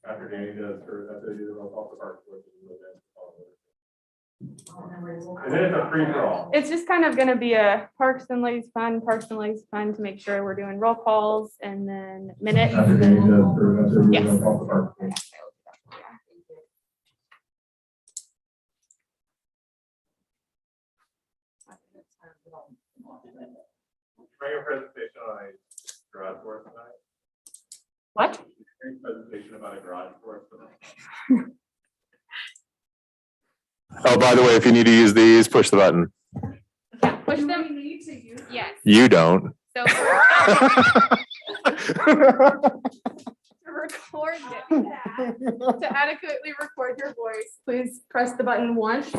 After Danny does, or after they do the roll call for park. And then it's a free for all. It's just kind of gonna be a Parks and Ladies Fund to make sure we're doing roll calls and then minutes. After Danny does, or after they do the Yes. roll call for park. Bring a presentation on a garage for us tonight. What? Bring a presentation about a garage for us tonight. Oh, by the way, if you need to use these, push the button. Yeah, push them. Yes. You don't. So to record it, to adequately record your voice, please press the button once.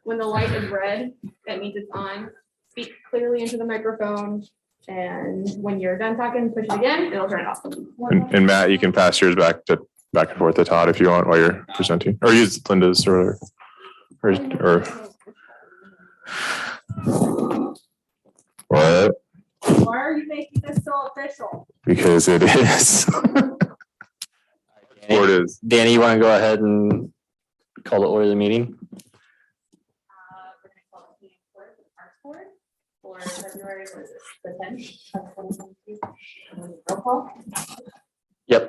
When the light is red, that means it's on. Speak clearly into the microphone. And when you're done talking, push it again, it'll turn it off. And Matt, you can pass yours back and forth to Todd if you want while you're presenting, or use Linda's or what? Why are you making this so official? Because it is. Or it is. Danny, you want to go ahead and call to order the meeting? We're gonna call it meeting for the Parks Board for February, what is this, the 10th of 2022. Roll call. Yep.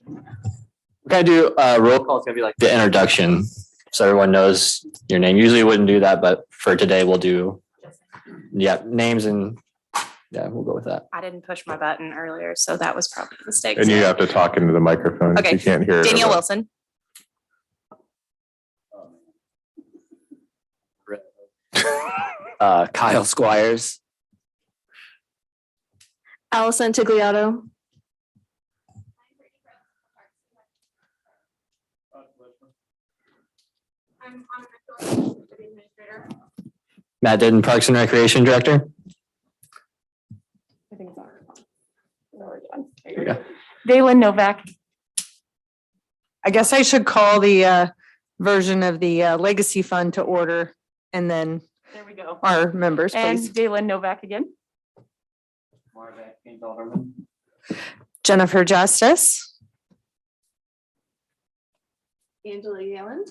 We're gonna do roll call. It's gonna be like the introduction, so everyone knows your name. Usually wouldn't do that, but for today we'll do, names and we'll go with that. I didn't push my button earlier, so that was probably a mistake. And you have to talk into the microphone. Okay. You can't hear. Danielle everyone. Wilson. Kyle Squires. Allison Tigliotto. I'm the administrator. Matt Didden, Parks and Recreation Director. I think it's on. There you go. Dalen Novak. I guess I should call the version of the legacy fund to order and then There we go. our members, please. And Dalen Novak again. Jennifer Justice. Angela Yellen.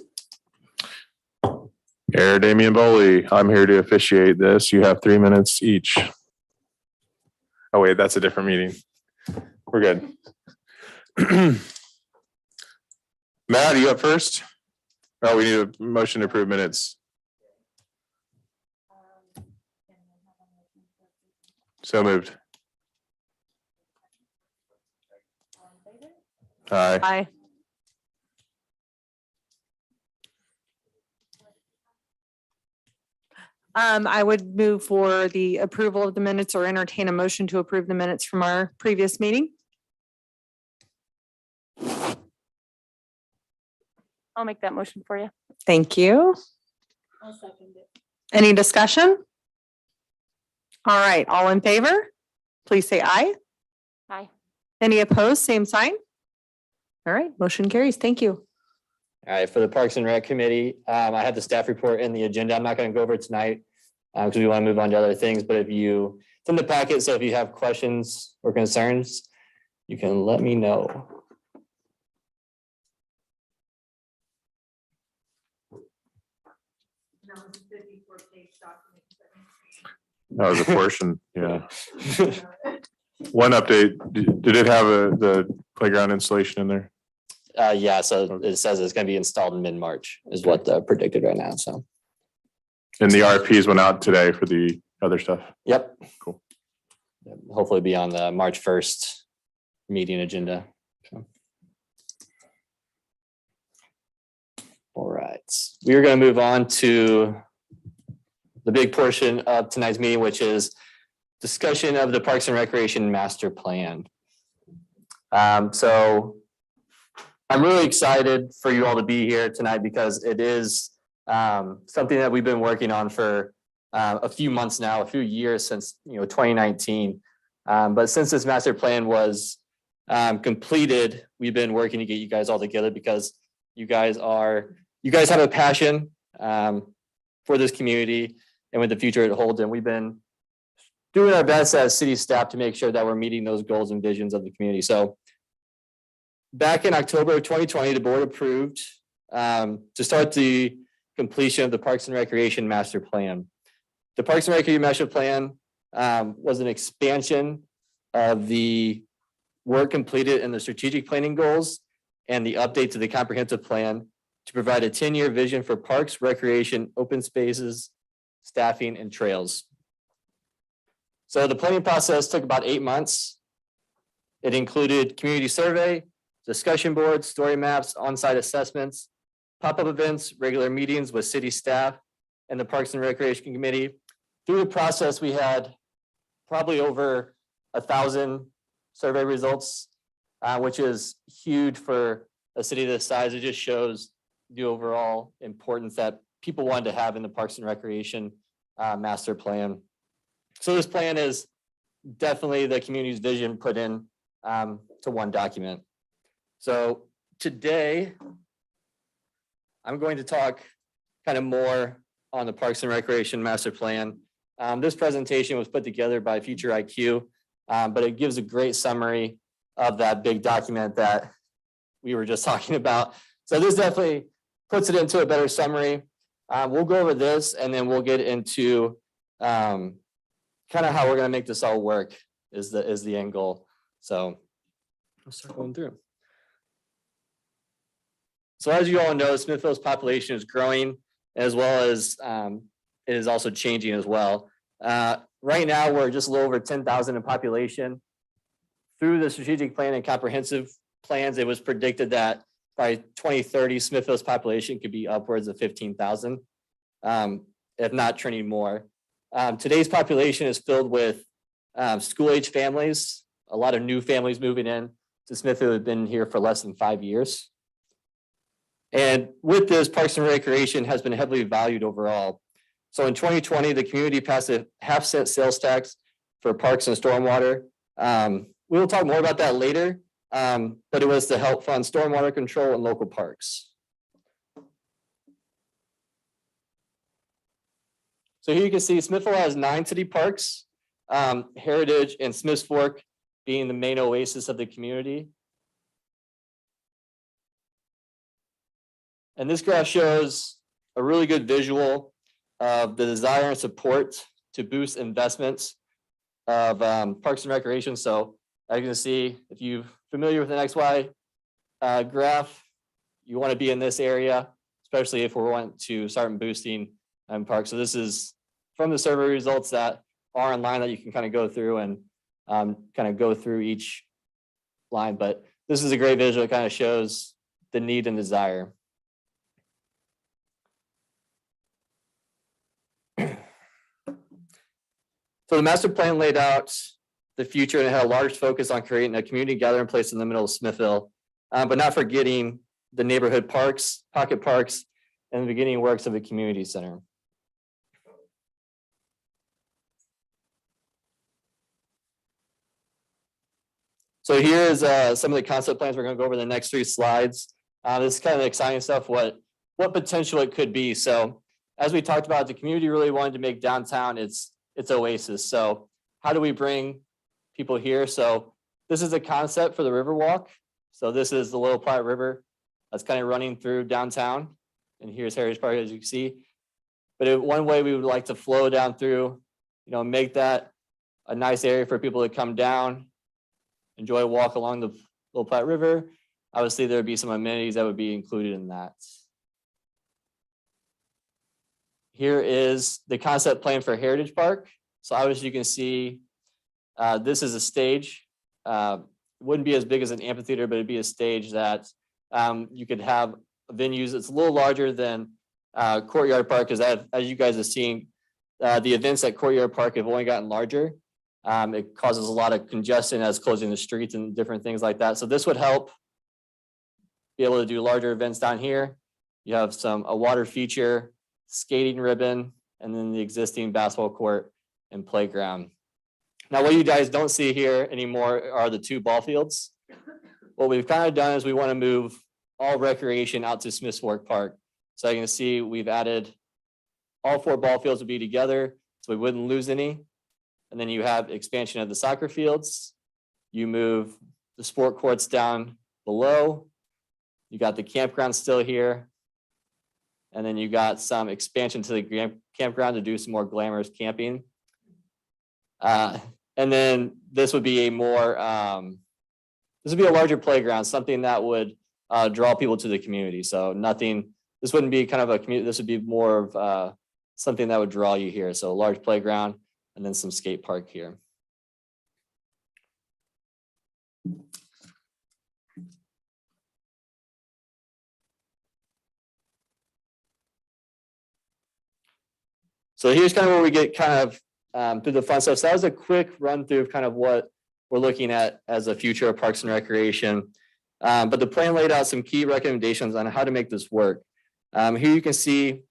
Mayor Damian Boley, I'm here to officiate this. You have 3 minutes each. Oh wait, that's a different meeting. We're good. Matt, are you up first? Oh, we need a motion to approve minutes. So moved. Aye. Aye. I would move for the approval of the minutes or entertain a motion to approve the minutes from our previous meeting. I'll make that motion for you. Thank you. I'll second it. Any discussion? All right, all in favor, please say aye. Aye. Any opposed, same sign. All right, motion carries. Thank you. All right, for the Parks and Rec Committee, I have the staff report in the agenda. I'm not going to go over it tonight because we want to move on to other things, but it's in the packet, so if you have questions or concerns, you can let me know. That was a portion, yeah. One update, did it have the playground installation in there? Yeah, so it says it's going to be installed in mid-March is what predicted right now, so. And the RFPs went out today for the other stuff. Yep. Cool. Hopefully be on the March 1st meeting agenda. So. All right, we are going to move on to the big portion of tonight's meeting, which is discussion of the Parks and Recreation Master Plan. So I'm really excited for you all to be here tonight because it is something that we've been working on for a few months now, a few years since 2019. But since this master plan was completed, we've been working to get you guys all together because you guys have a passion for this community and with the future it holds. And we've been doing our best as city staff to make sure that we're meeting those goals and visions of the community. So back in October of 2020, the board approved to start the completion of the Parks and Recreation Master Plan. The Parks and Recreation Master Plan was an expansion of the work completed in the strategic planning goals and the update to the comprehensive plan to provide a 10-year vision for parks, recreation, open spaces, staffing, and trails. So the planning process took about 8 months. It included community survey, discussion boards, story maps, on-site assessments, pop-up events, regular meetings with city staff and the Parks and Recreation Committee. Through the process, we had probably over 1,000 survey results, which is huge for a city this size. It just shows the overall importance that people wanted to have in the Parks and Recreation master plan. So this plan is definitely the community's vision put in to one document. So today, I'm going to talk kind of more on the Parks and Recreation master plan. This presentation was put together by Future IQ, but it gives a great summary of that big document that we were just talking about. So this definitely puts it into a better summary. We'll go over this and then we'll get into kind of how we're going to make this all work is the end goal. So let's start going through. So as you all know, Smithville's population is growing as well as it is also changing as well. Right now, we're just a little over 10,000 in population. Through the strategic plan and comprehensive plans, it was predicted that by 2030, Smithville's population could be upwards of 15,000, if not trending more. Today's population is filled with school-age families, a lot of new families moving in to Smithville have been here for less than 5 years. And with this, Parks and Recreation has been heavily valued overall. So in 2020, the community passed a 0.5-cent sales tax for parks and stormwater. We will talk more about that later, but it was to help fund stormwater control in local parks. So here you can see Smithville has 9 city parks, Heritage and Smiths Fork being the main oasis of the community. And this graph shows a really good visual of the desire and support to boost investments of Parks and Recreation. So as you can see, if you're familiar with an XY graph, you want to be in this area, especially if we want to start boosting parks. So this is from the survey results that are online that you can kind of go through and kind of go through each line. But this is a great visual. It kind of shows the need and desire. So the master plan laid out the future and it had a large focus on creating a community gathering place in the middle of Smithville, but not forgetting the neighborhood parks, pocket parks, and the beginning works of the community center. So here is some of the concept plans. We're going to go over the next 3 slides. This is kind of the exciting stuff, what potential it could be. So as we talked about, the community really wanted to make downtown its oasis. So how do we bring people here? So this is a concept for the Riverwalk. So this is the Little Platte River that's kind of running through downtown. And here's Heritage Park, as you can see. But one way we would like to flow down through, make that a nice area for people to come down, enjoy a walk along the Little Platte River. Obviously, there would be some amenities that would be included in that. Here is the concept plan for Heritage Park. So obviously you can see this is a stage. It wouldn't be as big as an amphitheater, but it'd be a stage that you could have venues. It's a little larger than Courtyard Park, because as you guys have seen, the events at Courtyard Park have only gotten larger. It causes a lot of congestion as closing the streets and different things like that. So this would help be able to do larger events down here. You have a water feature, skating ribbon, and then the existing basketball court and playground. Now, what you guys don't see here anymore are the 2 ball fields. What we've kind of done is we want to move all recreation out to Smiths Fork Park. So you can see we've added all 4 ball fields would be together, so we wouldn't lose any. And then you have expansion of the soccer fields. You move the sport courts down below. You got the campground still here. And then you got some expansion to the campground to do some more glamorous camping. And then this would be a more, this would be a larger playground, something that would draw people to the community. So nothing, this wouldn't be kind of a community, this would be more of something that would draw you here. So a large playground and then some skate park here. So here's kind of where we get kind of through the fun stuff. So that was a quick run through of kind of what we're looking at as a future of Parks and Recreation. But the plan laid out some key recommendations on how to make this work. Here you can see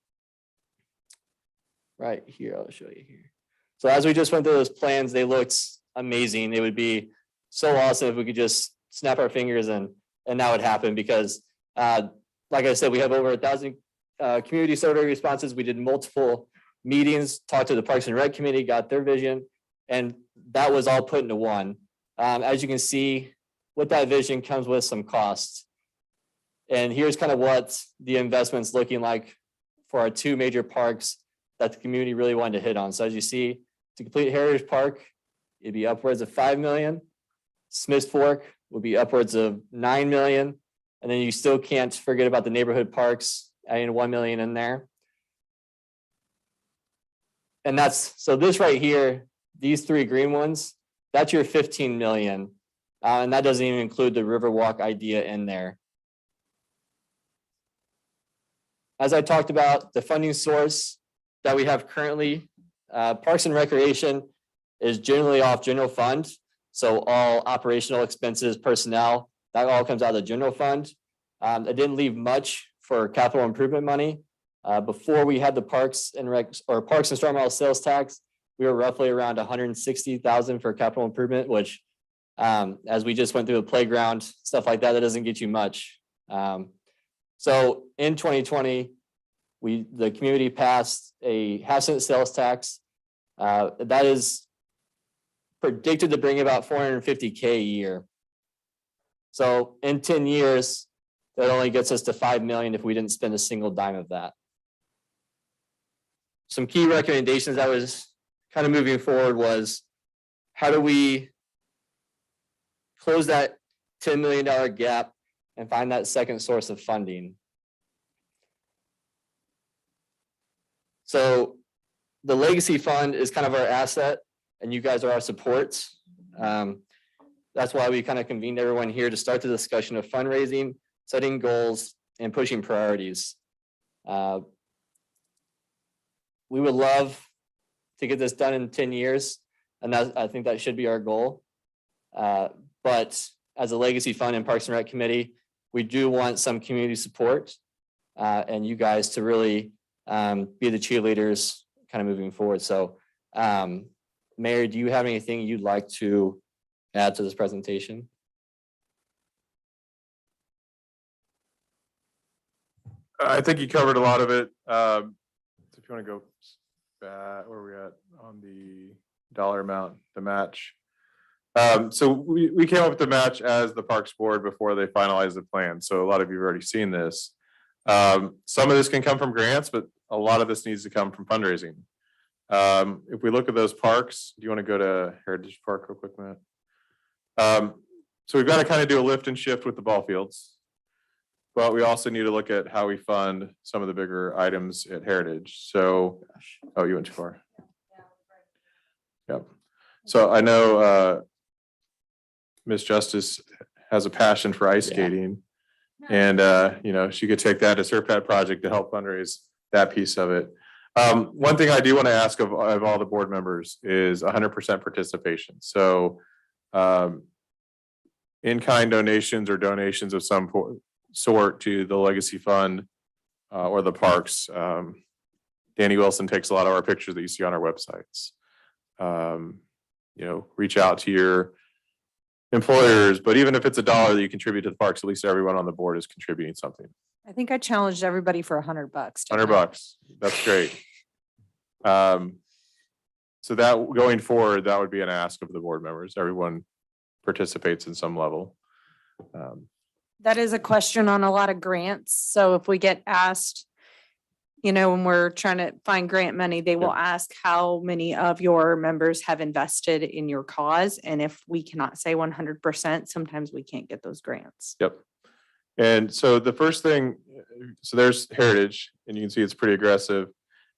right here, I'll show you here. So as we just went through those plans, they looked amazing. It would be so awesome if we could just snap our fingers and that would happen because like I said, we have over 1,000 community survey responses. We did multiple meetings, talked to the Parks and Rec committee, got their vision, and that was all put into one. As you can see, with that vision comes with some costs. And here's kind of what the investment's looking like for our two major parks that the community really wanted to hit on. So as you see, to complete Heritage Park, it'd be upwards of $5 million. Smith's Fork would be upwards of $9 million. And then you still can't forget about the neighborhood parks, adding $1 million in there. And that's, so this right here, these three green ones, that's your 15 million. And that doesn't even include the Riverwalk idea in there. As I talked about, the funding source that we have currently, Parks and Recreation is generally off general fund. So all operational expenses, personnel, that all comes out of the general fund. It didn't leave much for capital improvement money. Before we had the Parks and Storm Model sales tax, we were roughly around 160,000 for capital improvement, which as we just went through the playground, stuff like that, that doesn't get you much. So in 2020, the community passed a half-cent sales tax. That is predicted to bring about $450K a year. So in 10 years, that only gets us to $5 million if we didn't spend a single dime of that. Some key recommendations that was kind of moving forward was how do we close that $10 million gap and find that second source of funding. So the legacy fund is kind of our asset and you guys are our support. That's why we kind of convened everyone here to start the discussion of fundraising, setting goals, and pushing priorities. We would love to get this done in 10 years, and I think that should be our goal. But as a legacy fund and Parks and Rec committee, we do want some community support and you guys to really be the cheerleaders kind of moving forward. So Mayor, do you have anything you'd like to add to this presentation? I think you covered a lot of it. If you want to go back, where are we at on the dollar amount, the match? So we came up with the match as the Parks Board before they finalized the plan. So a lot of you have already seen this. Some of this can come from grants, but a lot of this needs to come from fundraising. If we look at those parks, do you want to go to Heritage Park real quick, Matt? So we've got to kind of do a lift and shift with the ball fields. But we also need to look at how we fund some of the bigger items at Heritage. So, oh, you went too far. Yep. So I know Miss Justice has a passion for ice skating, and you know, she could take that as her pet project to help fundraise that piece of it. One thing I do want to ask of all the board members is 100% participation. So in-kind donations or donations of some sort to the legacy fund or the parks. Danny Wilson takes a lot of our pictures that you see on our websites. You know, reach out to your employers, but even if it's $1 that you contribute to the parks, at least everyone on the board is contributing something. I think I challenged everybody for $100. $100, that's great. So that going forward, that would be an ask of the board members. Everyone participates in some level. That is a question on a lot of grants. So if we get asked, when we're trying to find grant money, they will ask how many of your members have invested in your cause. And if we cannot say 100%, sometimes we can't get those grants. Yep. And so the first thing, so there's Heritage, and you can see it's pretty aggressive.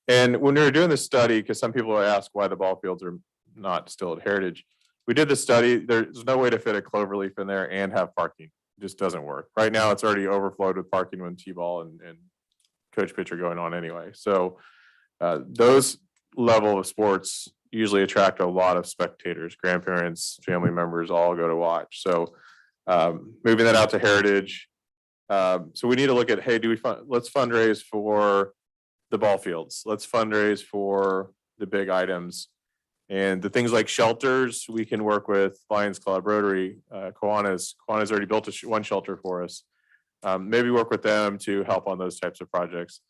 And when we were doing this study, because some people ask why the ball fields are not still at Heritage, we did the study. There's no way to fit a cloverleaf in there and have parking. It just doesn't work. Right now, it's already overflowed with parking when T-ball and coach pitch are going on anyway. So those level of sports usually attract a lot of spectators, grandparents, family members, all go to watch. So moving that out to Heritage. So we need to look at, hey, let's fundraise for the ball fields. Let's fundraise for the big items. And the things like shelters, we can work with Lions Club, Rotary, Kiwanis. Kiwanis already built one shelter for us. Maybe work with them to help on those types of projects.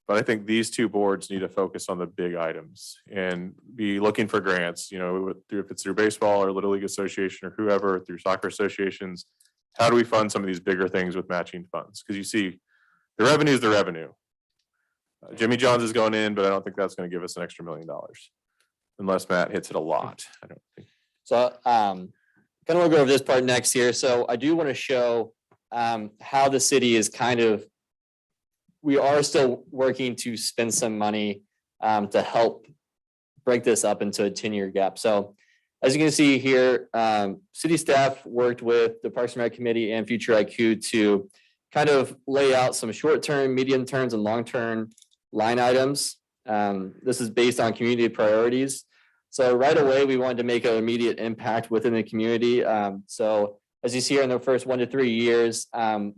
But I think these two boards need to focus on the big items and be looking for grants, if it's through baseball or Little League Association or whoever, through soccer associations. How do we fund some of these bigger things with matching funds? Because you see, the revenue is the revenue. Jimmy John's is going in, but I don't think that's going to give us an extra $1 million. Unless Matt hits it a lot. I don't think. So kind of want to go over this part next here. So I do want to show how the city is we are still working to spend some money to help break this up into a 10-year gap. So as you can see here, city staff worked with the Parks and Rec Committee and Future IQ to kind of lay out some short-term, medium terms, and long-term line items. This is based on community priorities. So right away, we wanted to make an immediate impact within the community. So as you see here in the first 1 to 3 years,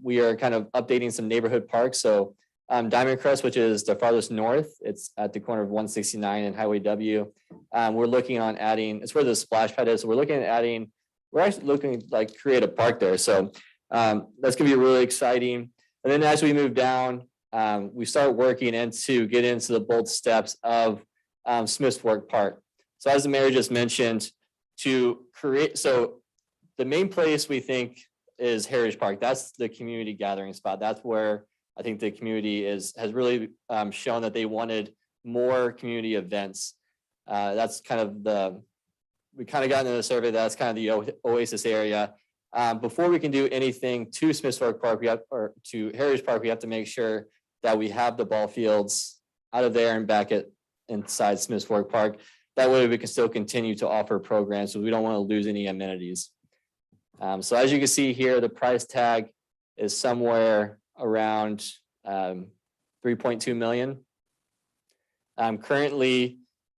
we are kind of updating some neighborhood parks. So Diamond Crest, which is the farthest north, it's at the corner of 169 and Highway W. We're looking on adding, it's where the splash pad is. So we're actually looking to create a park there. So that's gonna be really exciting. And then as we move down, we start working to get into the bold steps of Smith's Fork Park. So as the mayor just mentioned, so the main place we think is Heritage Park. That's the community gathering spot. That's where I think the community has really shown that they wanted more community events. That's kind of we kind of got into the survey, that's kind of the oasis area. Before we can do anything to Smith's Fork Park, or to Heritage Park, we have to make sure that we have the ball fields out of there and back inside Smith's Fork Park. That way we can still continue to offer programs, so we don't want to lose any amenities. So as you can see here, the price tag is somewhere around 3.2 million. Currently,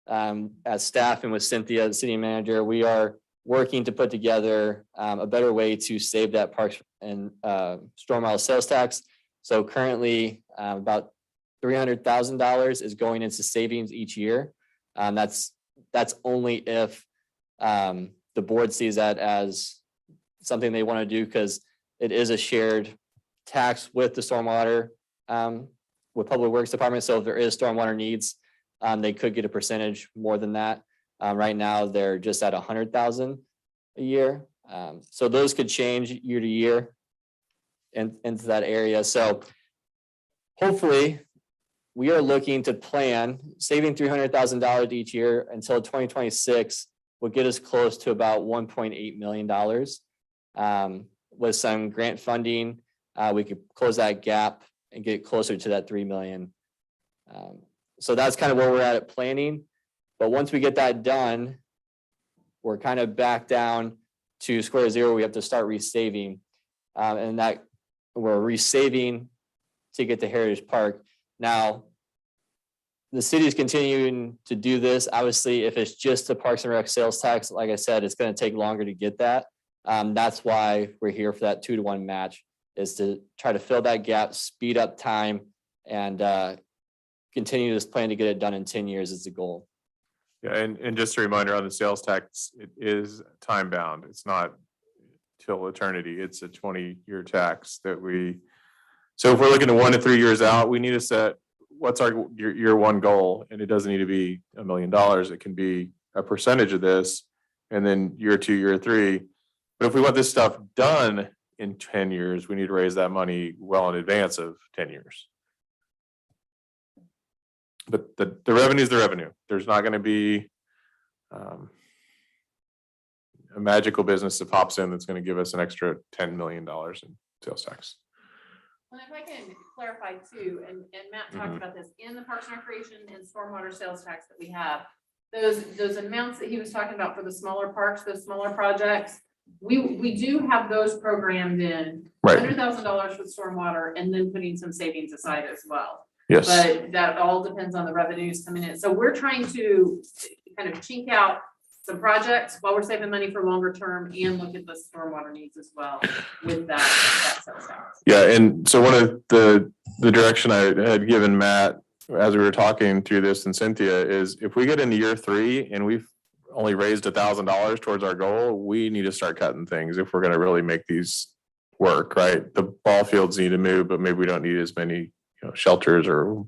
as staff and with Cynthia, the city manager, we are working to put together a better way to save that parks and storm mile sales tax. So currently, about $300,000 is going into savings each year. That's only if the board sees that as something they want to do, because it is a shared tax with the stormwater, with Public Works Department. So if there is stormwater needs, they could get a percentage more than that. Right now, they're just at 100,000 a year. So those could change year to year into that area. So hopefully we are looking to plan saving $300,000 each year until 2026 will get us close to about $1.8 million. With some grant funding, we could close that gap and get closer to that 3 million. So that's kind of where we're at planning. But once we get that done, we're kind of back down to square zero. We have to start resaving, and that we're resaving to get to Heritage Park. Now, the city is continuing to do this. Obviously, if it's just the Parks and Rec sales tax, like I said, it's going to take longer to get that. That's why we're here for that 2-to-1 match, is to try to fill that gap, speed up time, and continue this plan to get it done in 10 years is the goal. Yeah, and just a reminder on the sales tax, it is time bound. It's not till eternity. It's a 20-year tax that so if we're looking at 1 to 3 years out, we need to set what's our year one goal, and it doesn't need to be $1 million. It can be a percentage of this, and then year 2, year 3. But if we want this stuff done in 10 years. We need to raise that money well in advance of 10 years. But the revenue is the revenue. There's not going to be a magical business that pops in that's going to give us an extra $10 million in sales tax. Well, if I can clarify too, and Matt talked about this, in the Parks and Recreation and stormwater sales tax that we have, those amounts that he was talking about for the smaller parks, those smaller projects, we do have those programmed in. Right. $100,000 with stormwater and then putting some savings aside as well. Yes. But that all depends on the revenues coming in. So we're trying to kind of chink out some projects while we're saving money for longer term and look at the stormwater needs as well with that sales tax. Yeah, and so one of the direction I had given Matt as we were talking through this and Cynthia is if we get into year 3 and we've only raised $1,000 towards our goal, we need to start cutting things if we're going to really make these work, right? The ball fields need to move, but maybe we don't need as many, shelters or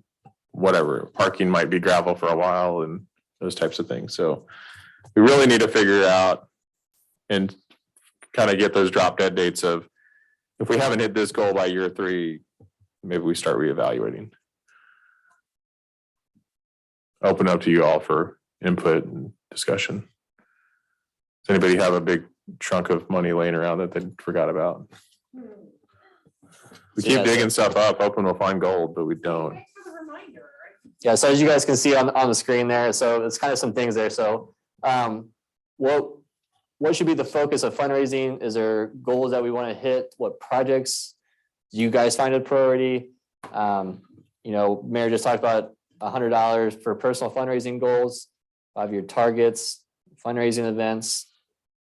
whatever. Parking might be gravel for a while and those types of things. So we really need to figure out and kind of get those drop dead dates of if we haven't hit this goal by year 3, maybe we start reevaluating. Open up to you all for input and discussion. Does anybody have a big chunk of money laying around that they forgot about? We keep digging stuff up, hoping we'll find gold, but we don't. Thanks for the reminder. Yeah, so as you guys can see on the screen there, so it's kind of some things there. So what should be the focus of fundraising? Is there goals that we want to hit? What projects do you guys find a priority? Mayor just talked about $100 for personal fundraising goals, 5-year targets, fundraising events.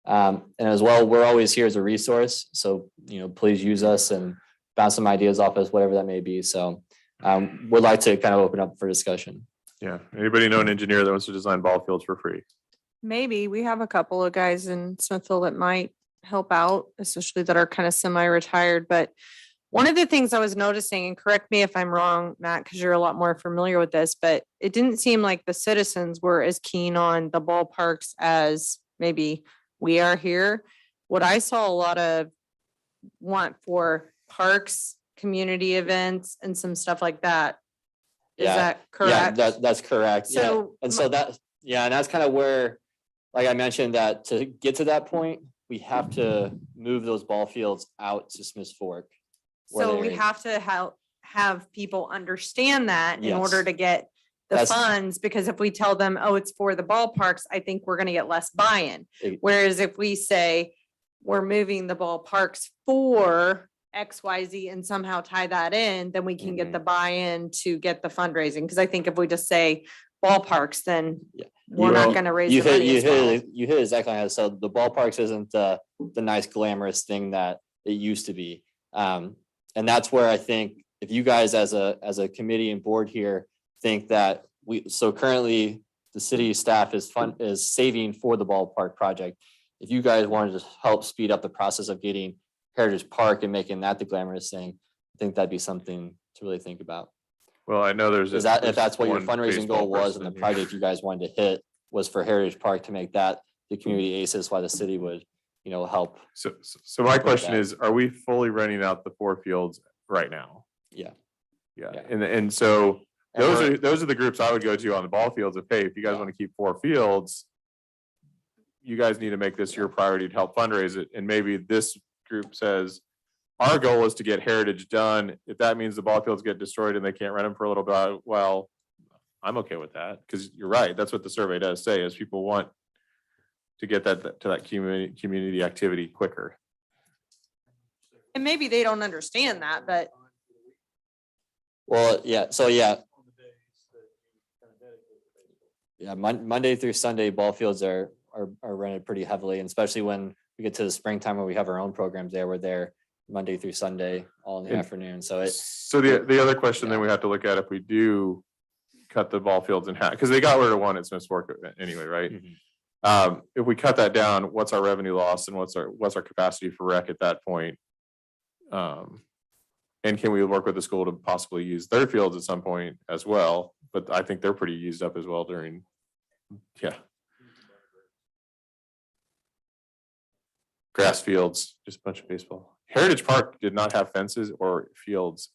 And as well, we're always here as a resource. So, please use us and bounce some ideas off us, whatever that may be. So would like to kind of open up for discussion. Yeah. Anybody know an engineer that wants to design ball fields for free? Maybe we have a couple of guys in Smithville that might help out, especially that are kind of semi-retired. But one of the things I was noticing, and correct me if I'm wrong, Matt, because you're a lot more familiar with this, but it didn't seem like the citizens were as keen on the ballparks as maybe we are here. What I saw a lot of want for parks, community events, and some stuff like that. Is that correct? Yeah, that's correct. So and that's kind of where, like I mentioned, that to get to that point, we have to move those ball fields out to Smiths Fork. So we have to have people understand that in order Yes. to get the That's- funds, because if we tell them, oh, it's for the ballparks, I think we're gonna get less buy-in. It- Whereas if we say we're moving the ballparks for XYZ and somehow tie that in, then we can get the buy-in to get the fundraising. Because I think if we just say ballparks, then Yeah. we're not gonna raise the money as well. You hit exactly on it. So the ballparks isn't the nice glamorous thing that it used to be. And that's where I think if you guys as a committee and board here think that so currently the city staff is saving for the ballpark project. If you guys wanted to help speed up the process of getting Heritage Park and making that the glamorous thing, I think that'd be something to really think about. Well, I know there's. Is that if that's what your one fundraising baseball goal was person and the in here. project you guys wanted to hit was for Heritage Park to make that the community aces, why the city would, help. So my Like question that. is, are we fully renting out the 4 fields right now? Yeah. Yeah, Yeah. and so And those are the groups I would go to on the ball fields. If you guys want to keep 4 fields, you guys need to make this your priority to help fundraise it. And maybe this group says, our goal is to get Heritage done. If that means the ball fields get destroyed and they can't rent them for a little bit, well, I'm okay with that, because you're right. That's what the survey does say, is people want to get that to that community activity quicker. And maybe they don't understand that, but Well, yeah, so yeah. Yeah, Monday through Sunday, ball fields are rented pretty heavily, and especially when we get to the springtime where we have our own programs there, we're there Monday through Sunday, all in the And- afternoon, so it. So the other question then we have to look at, if we do cut the ball fields in half, because they got rid of one at Smiths Fork anyway, right? If we cut that down, what's our revenue loss and what's our capacity for rec at that point? And can we work with the school to possibly use their fields at some point as well? But I think they're pretty used up as well during, grass fields, just a bunch of baseball. Heritage Park did not have fences or fields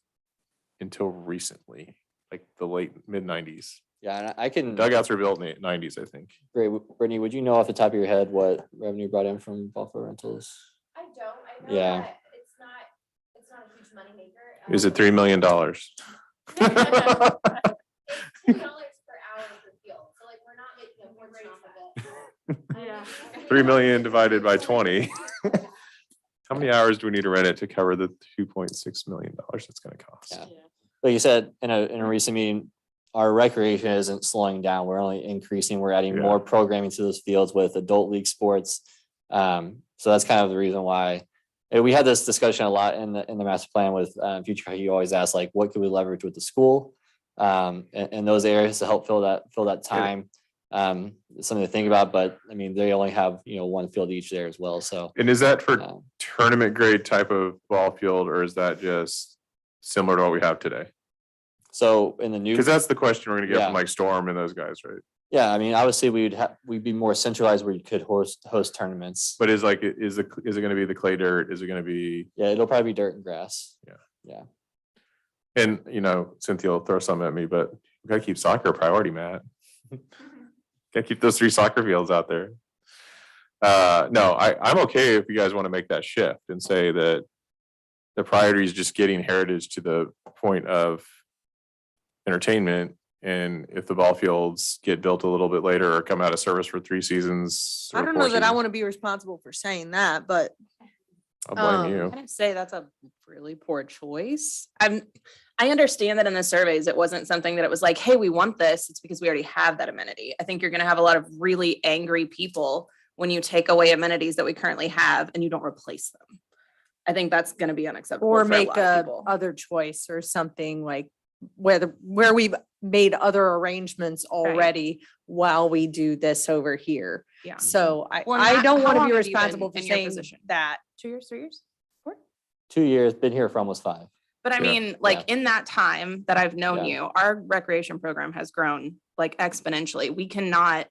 until recently, like the late mid-90s. Yeah, and I can, Dugouts were built in the 90s, I think. great, Brittany, would you know off the top of your head what revenue brought in from Buffalo rentals? I don't, I know Yeah. that it's not a huge moneymaker. Is it $3 million? It's $2 per hour per field, so like we're not making a fortune off of it. Yeah. 3 million divided by 20. How many hours do we need to rent it to cover the $2.6 million it's gonna cost? Yeah. Like you said, in a recent meeting, our recreation isn't slowing down. We're only increasing. We're adding Yeah. more programming to those fields with adult league sports. So that's kind of the reason why. And we had this discussion a lot in the master plan with Future. You always ask like, what can we leverage with the school in those areas to help fill that time. Something to think about, but I mean, they only have, one field each there as well. So, And is that for tournament grade type of ball field, or is that just similar to what we have today? so in the new, Because that's the question we're gonna get Yeah. from like Storm and those guys, right? yeah, I mean, obviously we'd be more centralized where you could host tournaments. But is it gonna be the clay dirt? Is it gonna be, Yeah, it'll probably be dirt and grass. and Cynthia will throw something at me, but we gotta keep soccer a priority, Matt. Gotta keep those 3 soccer fields out there. No, I'm okay if you guys want to make that shift and say that the priority is just getting Heritage to the point of entertainment. And if the ball fields get built a little bit later or come out of service for 3 seasons. I or don't 4 know that I seasons, want to be responsible for saying that, but I'll blame um, you. I'd say that's a really poor choice. I understand that in the surveys, it wasn't something that it was like, hey, we want this. It's because we already have that amenity. I think you're going to have a lot of really angry people when you take away amenities that we currently have and you don't replace them. I think that's going to be unacceptable. or for make lot of a people. other choice or something like where we've made other arrangements already while we do this over here. Yeah. So Well, I Matt, don't how want to long be have you been responsible for in your saying position? that. 2 years, 3 years? 4? 2 years, been here for almost 5. But I Yeah. mean, like in that time that I've known Yeah. you, our recreation program has grown like exponentially. We cannot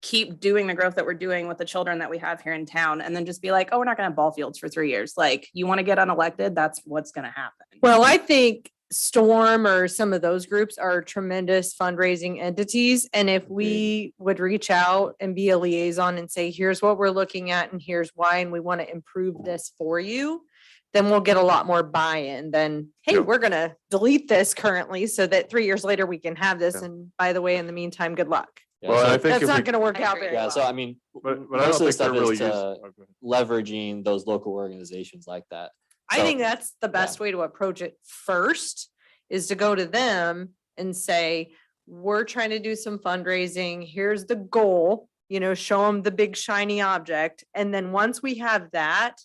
keep doing the growth that we're doing with the children that we have here in town and then just be like, oh, we're not gonna have ball fields for 3 years. Like, you want to get unelected, that's what's gonna happen. Well, I think Storm or some of those groups are tremendous fundraising entities. And if we would reach out and be a liaison and say, here's what we're looking at and here's why, and we want to improve this for you, then we'll get a lot more buy-in than, hey, Yep. we're gonna delete this currently so that 3 years later we can have this. Yeah. And by the way, in the meantime, good luck. Yeah, Well, and I so, think That's if not we, gonna work I out agree. very yeah, well. so I mean, but I most don't of the think they're stuff really is used. to leveraging those local organizations like that. I So- think that's the best way to approach it first, is to go to them and say, we're trying to do some fundraising. Here's the goal, show them the big shiny object. And then once we have that,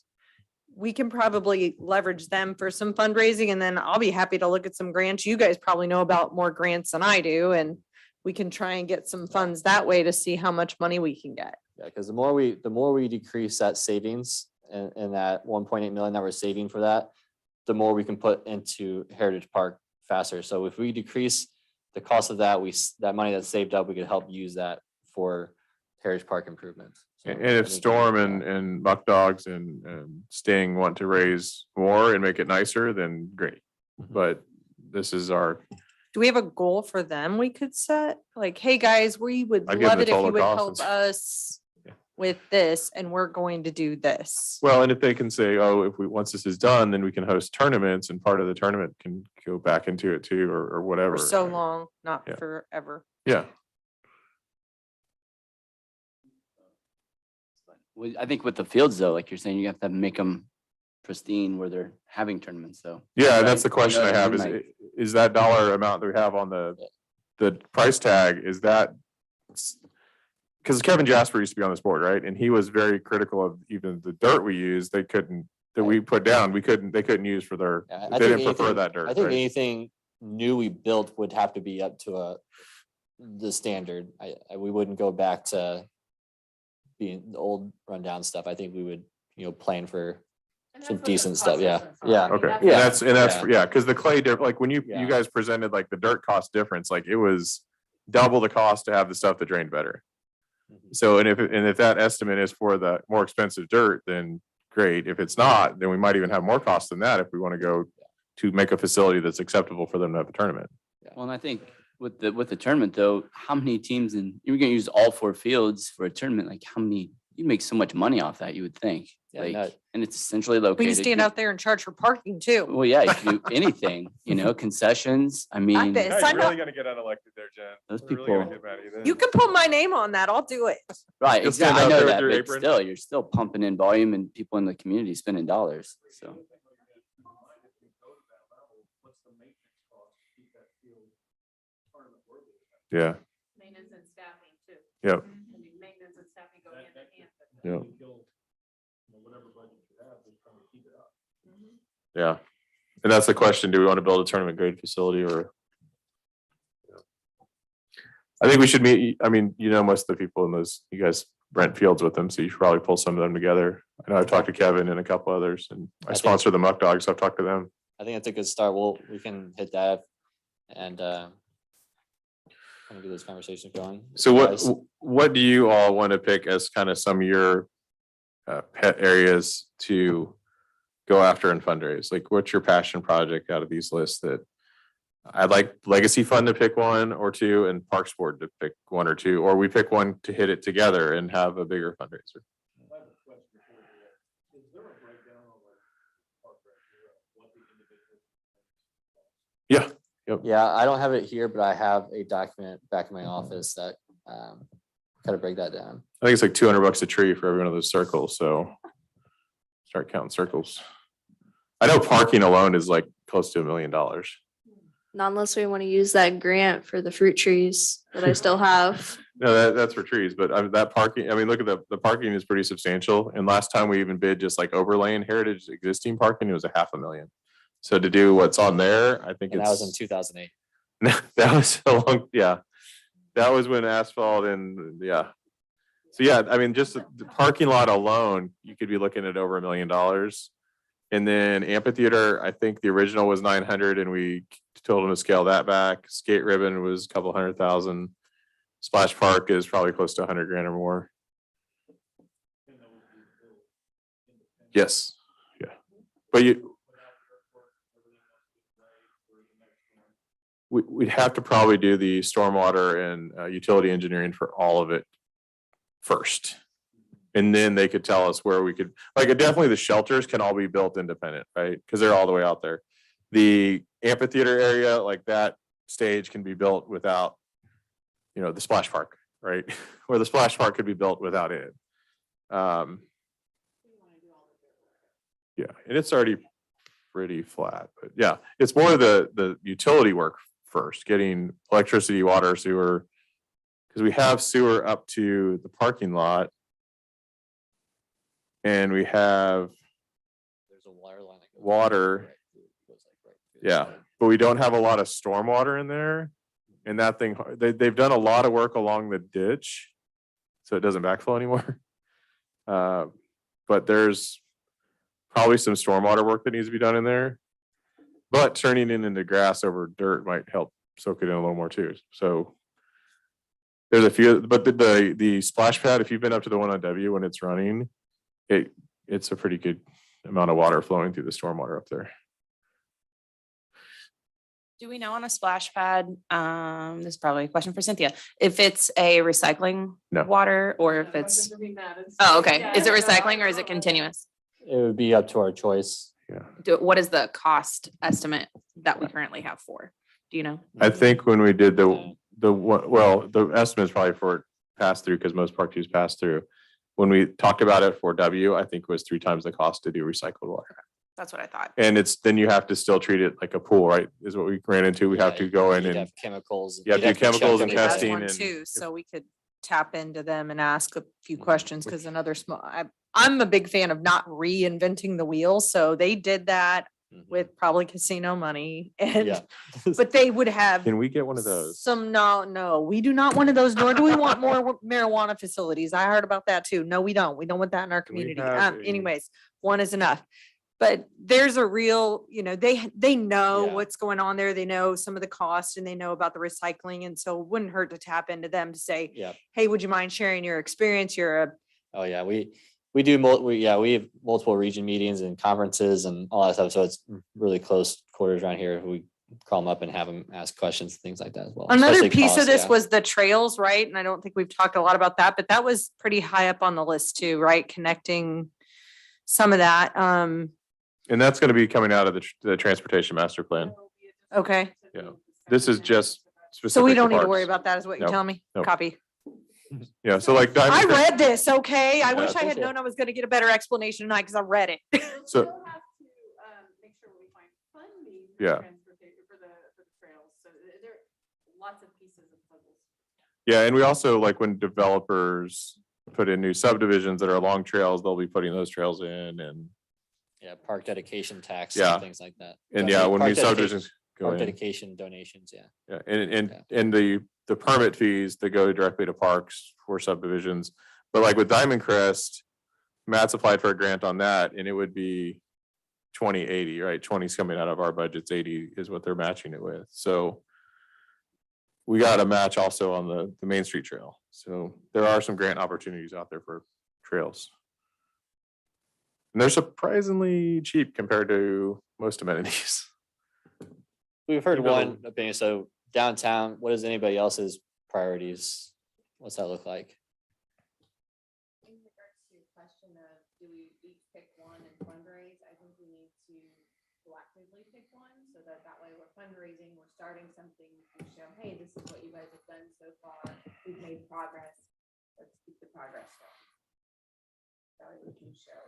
we can probably leverage them for some fundraising, and then I'll be happy to look at some grants. You guys probably know about more grants than I do, and we can try and get some funds that way to see how much money we can get. Yeah, because the more we decrease that savings and that 1.8 million that we're saving for that, the more we can put into Heritage Park faster. So if we decrease the cost of that, that money that's saved up, we could help use that for Heritage Park improvements. So And I if think Storm that- and Muck Dogs and Sting want to raise more and make it nicer, then great. Mhm. But this is our, Do we have a goal for them we could set? Like, hey, guys, we would I'd give love them it the if total you would cost help and us Yeah. with this, and we're going to do this. well, and if they can say, oh, once this is done, then we can host tournaments and part of the tournament can go back into it too, or whatever. For so long, not Yeah. forever. Yeah. Well, I think with the fields though, like you're saying, you have to make them pristine where they're having tournaments, so. Yeah, Right, that's the you know question I what I have mean, is, like- is that dollar amount that we have on the price tag, is that? Because Kevin Jasper used to be on this board, right? And he was very critical of even the dirt we use, that we put down, they couldn't use for their, Yeah, they didn't prefer that dirt. I think right? anything new we built would have to be up to the standard. We wouldn't go back to being the old rundown stuff. I think we would, plan for some decent stuff. Yeah, yeah. Okay, and Yeah. that's, because the clay, like when you Yeah. guys presented like the dirt cost difference, like it was double the cost to have the stuff that drained better. Mhm. So, and if that estimate is for the more expensive dirt, then great. If it's not, then we might even have more costs than that if we want to go to make a facility that's acceptable for them to have a tournament. Well, and I think with the tournament though, how many teams you're gonna use all 4 fields for a tournament, like how many, you make so much money off that, you would think. Yeah, Like, no. and it's essentially We located. can stand out there and charge for parking too. Well, yeah, you can do anything, concessions. I mean, bet. Yeah, Sign you're really up. gonna get unelected there, Jen. Those We're really gonna people- get mad at then. You can put my name on that. I'll do it. right, You'll stand exactly. I out know there with that, your but apron. still, you're still pumping in volume and people in the community spending dollars. So, Yeah, Maintenance and staffing too. Yep. Maintenance and staffing go hand in hand. yeah. Yeah, and that's the question, do we want to build a tournament grade facility or? I think we should meet, I mean, most of the people in those, you guys rent fields with them, so you should probably pull some of them together. I know I've talked to Kevin and a couple others, and I think- sponsor the Muck Dogs, so I've talked to them. I think it's a good start. We can hit that and kind of get those conversations going. So Guys, what do you all want to pick as kind of some of your pet areas to go after and fundraise? Like, what's your passion project out of these lists that I'd like Legacy Fund to pick 1 or 2 and Parks Board to pick 1 or 2, or we pick one to hit it together and have a bigger fundraiser? Yeah, Yeah, I don't have it here, but I have a document back in my office that kind of break that down. I think it's like $200 a tree for every one of those circles, so start counting circles. I know parking alone is like close to $1 million. Not unless we want to use that grant for the fruit trees that I still have. No, that's for trees, but that parking, I mean, look at the parking is pretty substantial. And last time we even bid just like overlaying heritage existing parking, it was $500,000. So to do what's on there, I think And that was in it's, 2008. that was a long, yeah. That was when asphalt and, yeah. So yeah, I mean, just the parking lot alone, you could be looking at over $1 million. And then Amphitheater, I think the original was 900 and we told them to scale that back. Skate Ribbon was a couple $100,000. Splash Park is probably close to $100,000 or more. Yes, yeah. But we'd have to probably do the stormwater and utility engineering for all of it first. And then they could tell us where we could, like, definitely the shelters can all be built independent, right? Because they're all the way out there. The amphitheater area, like that stage can be built without, the splash park, right? Where the splash park could be built without it. Yeah, and it's already pretty flat, but yeah, it's more the utility work first, getting electricity, water, sewer. Because we have sewer up to the parking lot. And we have There's a water line. that goes water. right through- goes like right through. Yeah, but we don't have a lot of stormwater in there. And that thing, they've done a lot of work along the ditch. So it doesn't backflow anymore. But there's probably some stormwater work that needs to be done in there. But turning it into grass over dirt might help soak it in a little more too. So there's a few, but the splash pad, if you've been up to the one on W when it's running, it's a pretty good amount of water flowing through the stormwater up there. Do we know on a splash pad, this is probably a question for Cynthia, if it's a recycling No. water or if it's, oh, okay. Is it recycling or is it continuous? It would be up to our choice. What is the cost estimate that we currently have for? Do you know? I think when we did the estimate is probably for pass through because most park use pass through. When we talked about it for W, I think it was 3 times the cost to do recycled water. That's what I thought. And then you have to still treat it like a pool, right? Is what we ran into. We have Yeah, to go in you'd and have chemicals. You have to you'd do check chemicals and everything. That's testing one and too, if- so we could tap into them and ask a few questions, because another I'm a big fan of not reinventing the wheel, so they did that Mhm. with probably casino money and, Yeah. but they would have can we get one of those? no, we do not want of those, nor do we want more marijuana facilities. I heard about that too. No, we don't. We don't want that in our Can we community. have a- Anyways, one is enough. But there's a real, they know Yeah. what's going on there. They know some of the cost and they know about the recycling. And so it wouldn't hurt to tap into them to say, Yeah. hey, would you mind sharing your experience? You're a Oh, yeah, we we have multiple region meetings and conferences and all that stuff. So it's really close quarters around here. We call them up and have them ask questions, things like that as well. Another especially piece of costs, this yeah. was the trails, right? And I don't think we've talked a lot about that, but that was pretty high up on the list too, right? Connecting some of that. And that's gonna be coming out of the transportation master plan. Okay. Yeah. This is just specific. So we don't need to parks. worry about that is what you're No, telling me? no. Copy. Yeah, so like. I Diamond- read this, okay? I wish I had appreciate it. known I was gonna get a better explanation tonight because I read it. So, Make sure we find funding. Yeah. For the trails, so there are lots of pieces of puzzles. yeah, and we also like when developers put in new subdivisions that are along trails, they'll be putting those trails in and, Yeah, park dedication tax Yeah. and things like that. yeah, when Park new dedication- subdivisions go Park in. dedication donations, yeah. Yeah, and Yeah. the permit fees that go directly to parks for subdivisions. But like with Diamond Crest, Matt's applied for a grant on that and it would be 20/80, right? 20's coming out of our budgets, 80 is what they're matching it with. So we got a match also on the Main Street Trail. So there are some grant opportunities out there for trails. And they're surprisingly cheap compared to most amenities. We've heard You know, one opinion. So downtown, what is anybody else's priorities? What's that look like? In regards to your question of, do we each pick one and fundraise, I think we need to collectively pick one, so that way we're fundraising, we're starting something, we show, hey, this is what you guys have done so far, we've made progress, let's keep the progress going. That way we can show.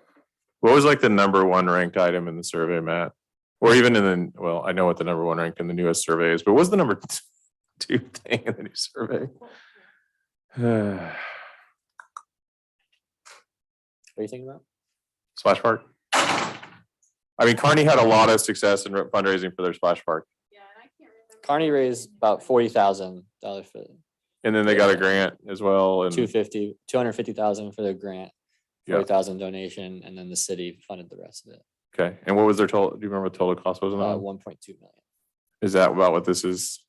What was like the number one ranked item in the survey, Matt? Or even in the, well, I know what the number one ranked in the newest survey is, but what's the number two thing in the new survey? What are you thinking about? Splash Park. I mean, Kearney had a lot of success in fundraising for their splash park, Yeah, and I can't remember. Kearney raised about $40,000 for and then they got a grant as well. And 250,000 for their grant, Yeah. 40,000 donation, and then the city funded the rest of it. okay, and what was their total? Do you remember what the total cost was? on that? 1.2 million Is that about what this is?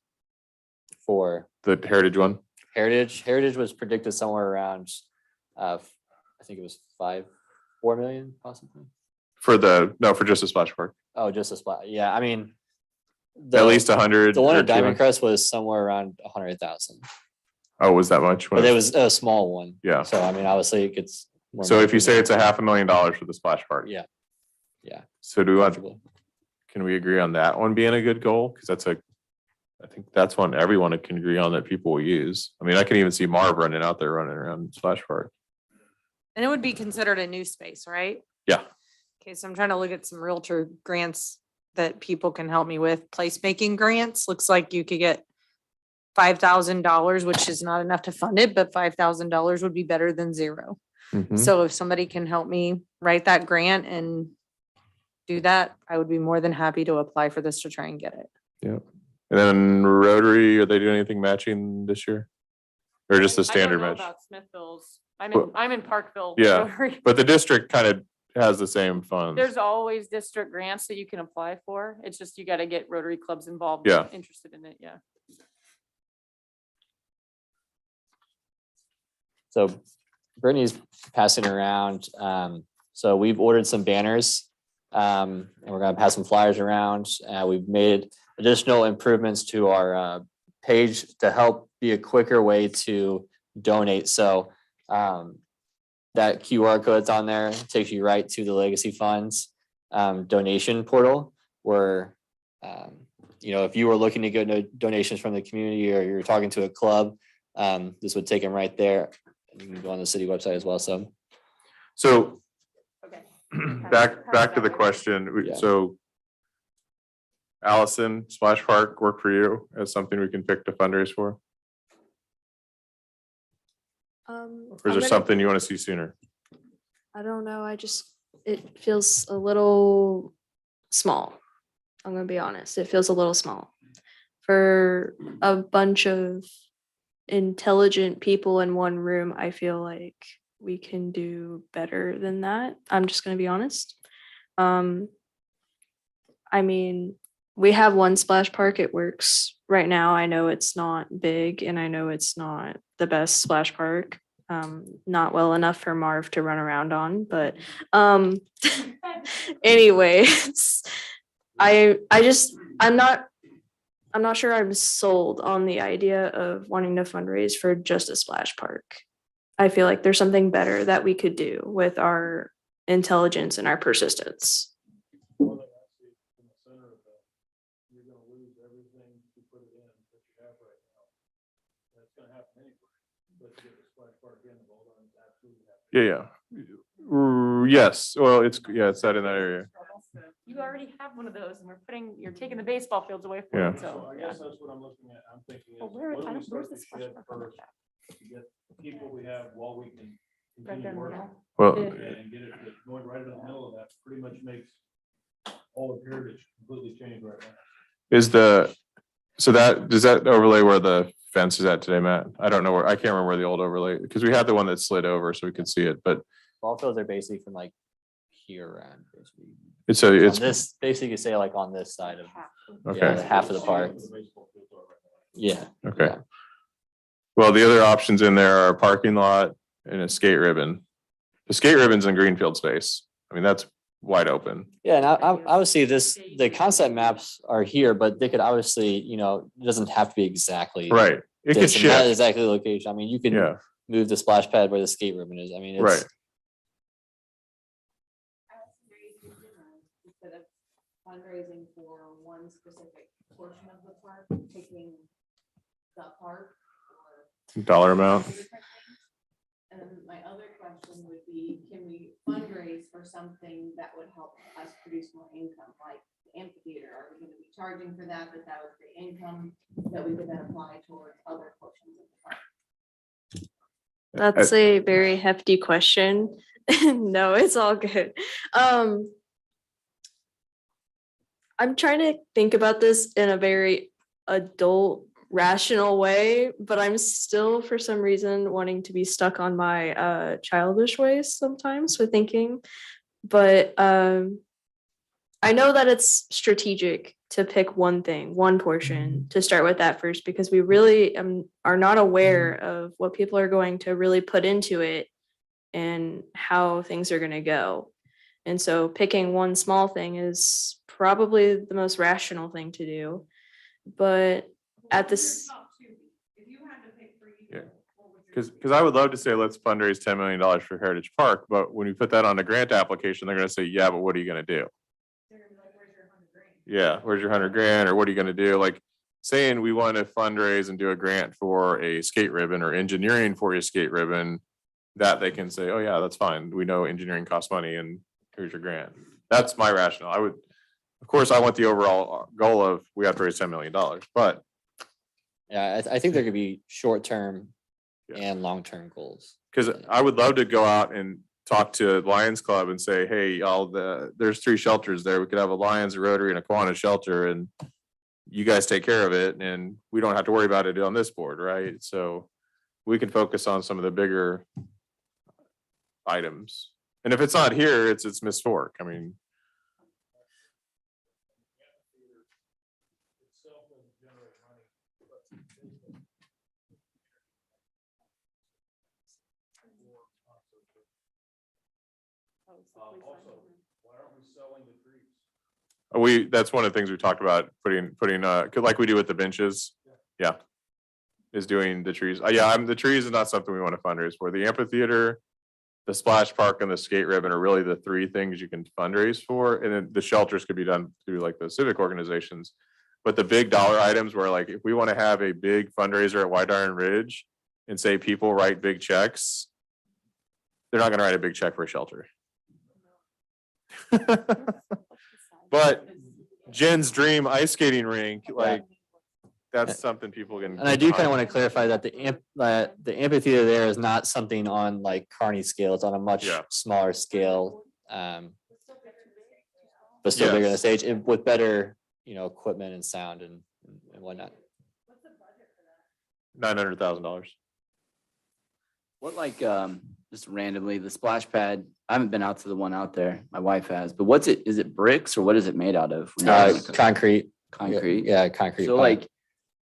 for The Heritage one? Heritage. Heritage was predicted somewhere around, I think it was 4 million possibly. For just a splash park? Oh, just a spot. Yeah, I mean, At least 100? the one or at Diamond 200? Crest was somewhere around 100,000, Oh, was that much? but it was a small one. Yeah. So I mean, obviously it gets. more So if you say money. it's $500,000 for the splash park. Yeah. Yeah. So do we want, Comfortable. can we agree on that one being a good goal? Because I think that's one everyone can agree on that people will use. I mean, I can even see Marv running out there running around Splash Park. And it would be considered a new space, right? Yeah. Okay, so I'm trying to look at some realtor grants that people can help me with. Placemaking grants, looks like you could get $5,000, which is not enough to fund it, but $5,000 would be better than zero. Mhm. So if somebody can help me write that grant and do that, I would be more than happy to apply for this to try and get it. Yep. And then Rotary, are they doing anything matching this year? Or just the standard I don't know match? about Smithville's. Well, I'm in Parkville. yeah. Rotary. But the district kind of has the same funds. There's always district grants that you can apply for. It's just you got to get Rotary clubs involved. Yeah. Interested in it, yeah. So Brittany's passing around. So we've ordered some banners. And we're gonna pass some flyers around. We've made additional improvements to our page to help be a quicker way to donate. So that QR code that's on there takes you right to the Legacy Funds donation portal where if you were looking to get donations from the community or you're talking to a club, this would take them right there. You can go on the city website as well. So Okay. back to the question. Yeah. So Allison, Splash Park work for you as something we can pick to fundraise for? Or is there something you want to see sooner? I don't know. It feels a little small. I'm gonna be honest. It feels a little small for a bunch of intelligent people in one room. I feel like we can do better than that. I'm just gonna be honest. I mean, we have one splash park. It works right now. I know it's not big and I know it's not the best splash park. not well enough for Marv to run around on, but anyways, I'm not sure I'm sold on the idea of wanting to fundraise for just a splash park. I feel like there's something better that we could do with our intelligence and our persistence. One thing I see in the center of that, you're gonna lose everything you put it in that you have right now. That's gonna happen anyway, but to get the splash park in, the ball runs absolutely have. Yeah. Yes, well, it's that in that area. You already have one of those and you're taking the baseball fields away from Yeah. it, so. So I guess that's what I'm looking at. I'm thinking is, Well, where, what I do we don't, where's start the to splash shed park on first that? to get the people we have while we can Right continue down the working? middle. Well, And get it going right in the middle of that pretty much makes all of Heritage completely change right now. does that overlay where the fence is at today, Matt? I don't know I can't remember where the old overlay, because we had the one that slid over so we could see it, but Ball fields are basically from like here around. Basically. it's On it's, this, basically you say like on this side of, yeah, okay, half of the park. Yeah. okay. Well, the other options in there are a parking lot and a skate ribbon. The skate ribbon's in greenfield space. I mean, that's wide open. Yeah, and obviously the concept maps are here, but they could obviously, it doesn't have to be exactly. Right. It could this and not shift. exactly the location. I mean, you can Yeah, move the splash pad where the skate ribbon is. I mean, it's. right. Instead of fundraising for one specific portion of the park, taking the park or. Dollar amount. And then my other question would be, can we fundraise for something that would help us produce more income, like the amphitheater? Are we gonna be charging for that, but that would create income that we could then apply towards other portions of the park? That's a very hefty question. No, it's all good. I'm trying to think about this in a very adult, rational way, but I'm still, for some reason, wanting to be stuck on my childish ways sometimes with thinking. But I know that it's strategic to pick one thing, one portion, to start with that first, because we really are not aware of what people are going to really put into it and how things are going to go. And so picking one small thing is probably the most rational thing to do. But at this, Yeah. Because I would love to say, let's fundraise $10 million for Heritage Park, but when you put that on a grant application, they're gonna say, yeah, but what are you gonna do? Yeah, where's your 100 grand, or what are you gonna do? Like saying we want to fundraise and do a grant for a skate ribbon or engineering for a skate ribbon, that they can say, oh yeah, that's fine. We know engineering costs money and here's your grant. That's my rationale. Of course, I want the overall goal of we have to raise $10 million, but Yeah, I think there could be short-term Yeah. and long-term goals. because I would love to go out and talk to Lions Club and say, hey, y'all, there's 3 shelters there. We could have a Lions, a Rotary, and a Kiwanis shelter, and you guys take care of it, and we don't have to worry about it on this board, right? So we can focus on some of the bigger items. And if it's not here, it's Miss Fork. I mean, Also, why aren't we selling the trees? that's one of the things we talked about, putting, like we do with the benches. Yeah. Is doing the trees. Yeah, the trees is not something we want to fundraise for. The amphitheater, the splash park, and the skate ribbon are really the 3 things you can fundraise for. And then the shelters could be done through like the civic organizations. But the big dollar items where like, if we want to have a big fundraiser at White Iron Ridge and say people write big checks, they're not going to write a big check for a shelter. But Jen's dream ice skating rink, like that's something people can. And I do kind of want to clarify that the amphitheater there is not something on like Kearney scale. It's on a much Yeah. smaller scale. But still bigger than the Yes. stage with better, equipment and sound and whatnot. $900,000. What just randomly, the splash pad, I haven't been out to the one out there. My wife has, but what's it? Is it bricks or what is it made out of? Concrete. Concrete. Yeah, concrete. So pipe.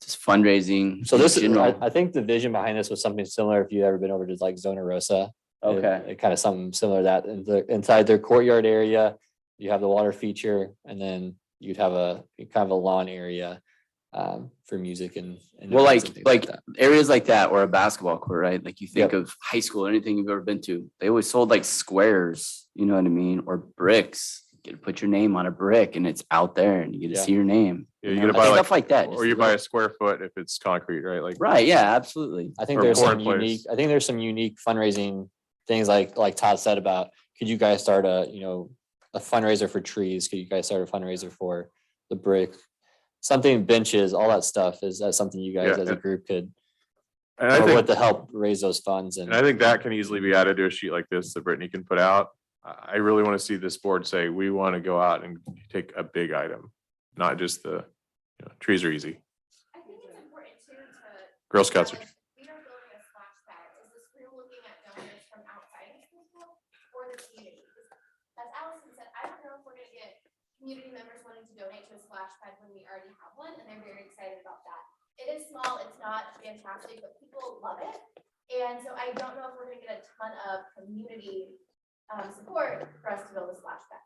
just fundraising. So in this is, general. I think the vision behind this was something similar. If you've ever been over to like Zona Rosa. Okay. Kind of something similar to that inside their courtyard area, you have the water feature and then you'd have a kind of a lawn area for music and. Well, events and things like that. areas like that or a basketball court, right? Like you think Yep. of high school, anything you've ever been to, they always sold like squares, you know what I mean? Or bricks. You get to put your name on a brick and it's out there and you get to Yeah. see your name. Yeah, you know, gotta like buy stuff like that. Or just you buy little- a square foot if it's concrete, right? Like. Right, yeah, absolutely. I think Or there's some porn unique, place. I think there's some unique fundraising things like Todd said about, could you guys start a fundraiser for trees? Could you guys start a fundraiser for the brick? Something, benches, all that stuff. Is that something you guys Yeah, as a and- group could, And I or think. what to help raise those funds And I think that can easily be added to a sheet like this that Brittany can put out. I really want to see this board say, we want to go out and take a big item, not just trees are easy. I think it's important too to. Girl Scouts are. We are building a splash pad. Is this real looking at donors from outside of school or the community? As Allison said, I don't know if we're gonna get community members wanting to donate to a splash pad when we already have one, and they're very excited about that. It is small, it's not fantastic, but people love it. And so I don't know if we're gonna get a ton of community support for us to build a splash pad.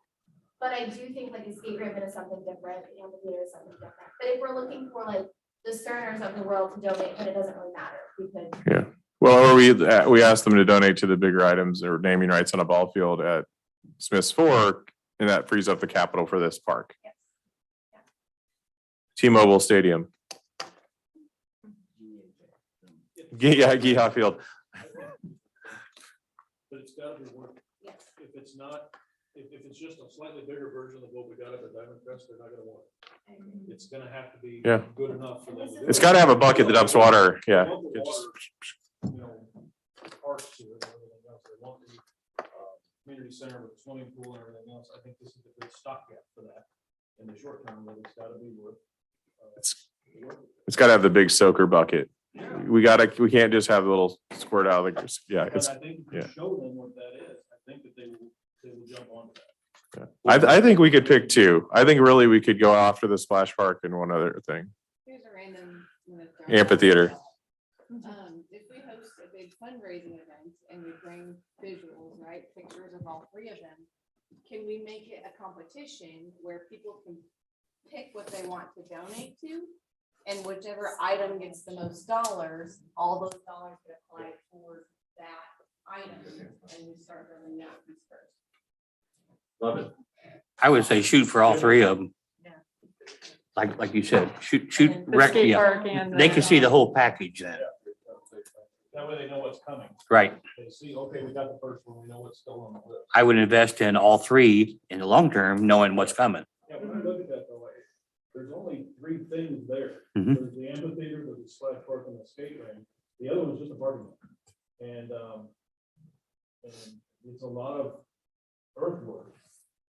But I do think like a skate ribbon is something different, the amphitheater is something different. But if we're looking for like the Cerners of the world to donate, then it doesn't really matter. We could. Well, or we asked them to donate to the bigger items or naming rights on a ball field at Smith's Fork, and that frees up the capital for this park. Yes. T-Mobile Stadium. Yeah, Geehaw Field. But it's gotta be worth it. Yes. If it's not, if it's just a slightly bigger version of what we got up at Diamond Crest, they're not gonna want it. It's gonna have to be Yeah. good enough for them. to do It's it. got to have a bucket that dumps water. Yeah. They want the It's- water, you know, parks to it and everything else. They want the community center with a swimming pool and everything else. I think this is a good stopgap for that in the short term, but it's gotta be worth. Worth it. It's got to have the big soaker bucket. We can't just have a little squirt out of the, yeah, But it's, I think if you yeah. show them what that is, I think that they will jump onto that. I think we could pick two. I think really we could go after the splash park and one other thing. Here's a random. Amphitheater. If we host a big fundraising event and we bring visuals, right, pictures of all three of them, can we make it a competition where people can pick what they want to donate to? And whichever item gets the most dollars, all those dollars get applied towards that item, and we start building that piece first. Love it. I would say shoot for all three of them. Yeah. Like you said, shoot, The skate yeah. park and They can see the whole package then, That way they know what's coming. right? They see, okay, we got the first one, we know what's still on the list. I would invest in all three in the long term, knowing what's coming. Yeah, when I look at that though, there's only three things there. Mhm. There's the amphitheater, there's the splash park and the skate ring. The other one's just a parking lot. And it's a lot of earthwork.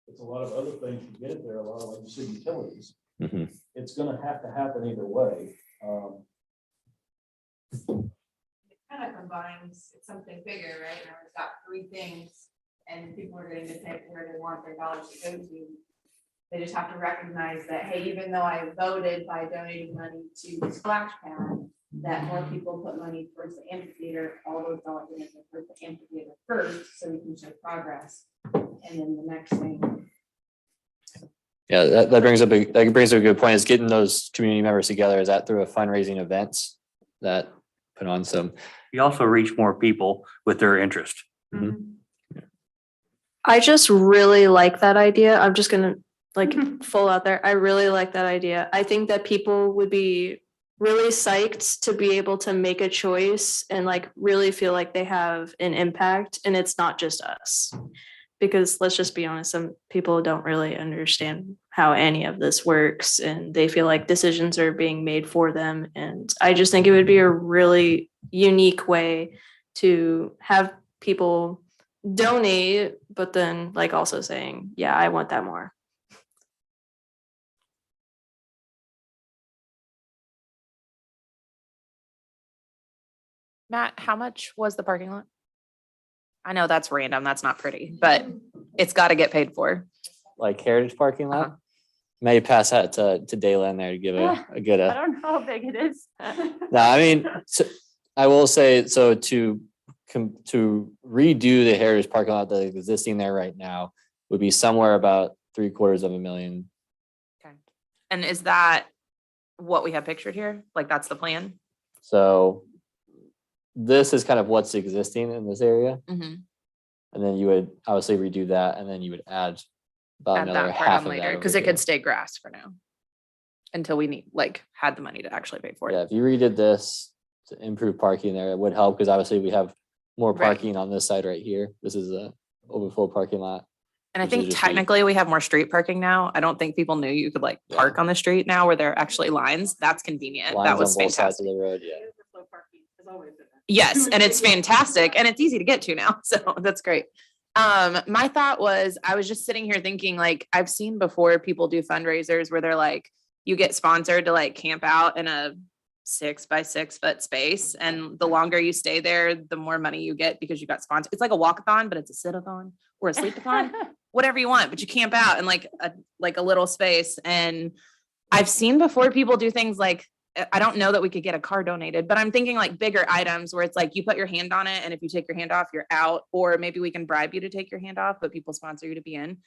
It's a lot of other things to get it there, a lot of like city utilities. Mhm. It's gonna have to happen either way. It kind of combines something bigger, right? Now it's got three things and people are getting to pick where they want their dollars to go to. They just have to recognize that, hey, even though I voted by donating money to the splash pad, that more people put money towards the amphitheater, all those dollars are going to go towards the amphitheater first, so we can show progress. And then the next thing. Yeah, that brings up a good point, is getting those community members together. Is that through a fundraising events that put on some? You also reach more people with their interest. I just really like that idea. I'm just gonna full out there. I really like that idea. I think that people would be really psyched to be able to make a choice and really feel like they have an impact, and it's not just us. Because let's just be honest, some people don't really understand how any of this works, and they feel like decisions are being made for them. And I just think it would be a really unique way to have people donate, but then also saying, yeah, I want that more. Matt, how much was the parking lot? I know that's random, that's not pretty, but it's got to get paid for. Like Heritage parking lot? May pass that to Daylan there to give a good. I don't know how big it is. No, I mean, so I will say, so to redo the Heritage parking lot that is existing there right now would be somewhere about $750,000. Okay. And is that what we have pictured here? Like, that's the plan? So this is kind of what's existing in this area. Mhm. And then you would obviously redo that, and then you would add about Add another that part half on of that later, because over it could here. stay grass for now. Until we had the money to actually pay for Yeah, it. if you redid this to improve parking there, it would help, because obviously we have more Right. parking on this side right here. This is a overflow parking lot. And I which would think just be- technically we have more street parking now. I don't think people knew you could Yeah. park on the street now where there are actually lines. That's convenient. Lines That on was both sides of fantastic. the road, yeah. Yes, and it's fantastic and it's easy to get to now. So that's great. My thought was, I was just sitting here thinking, like, I've seen before people do fundraisers where they're like, you get sponsored to camp out in a 6 by 6 foot space. And the longer you stay there, the more money you get because you got sponsored. It's like a walkathon, but it's a sit-a-thon or a sleep-a-thon, whatever you want, but you camp out in a little space. And I've seen before people do things like, I don't know that we could get a car donated, but I'm thinking bigger items where it's you put your hand on it, and if you take your hand off, you're out, or maybe we can bribe you to take your hand off, but people sponsor you to be in.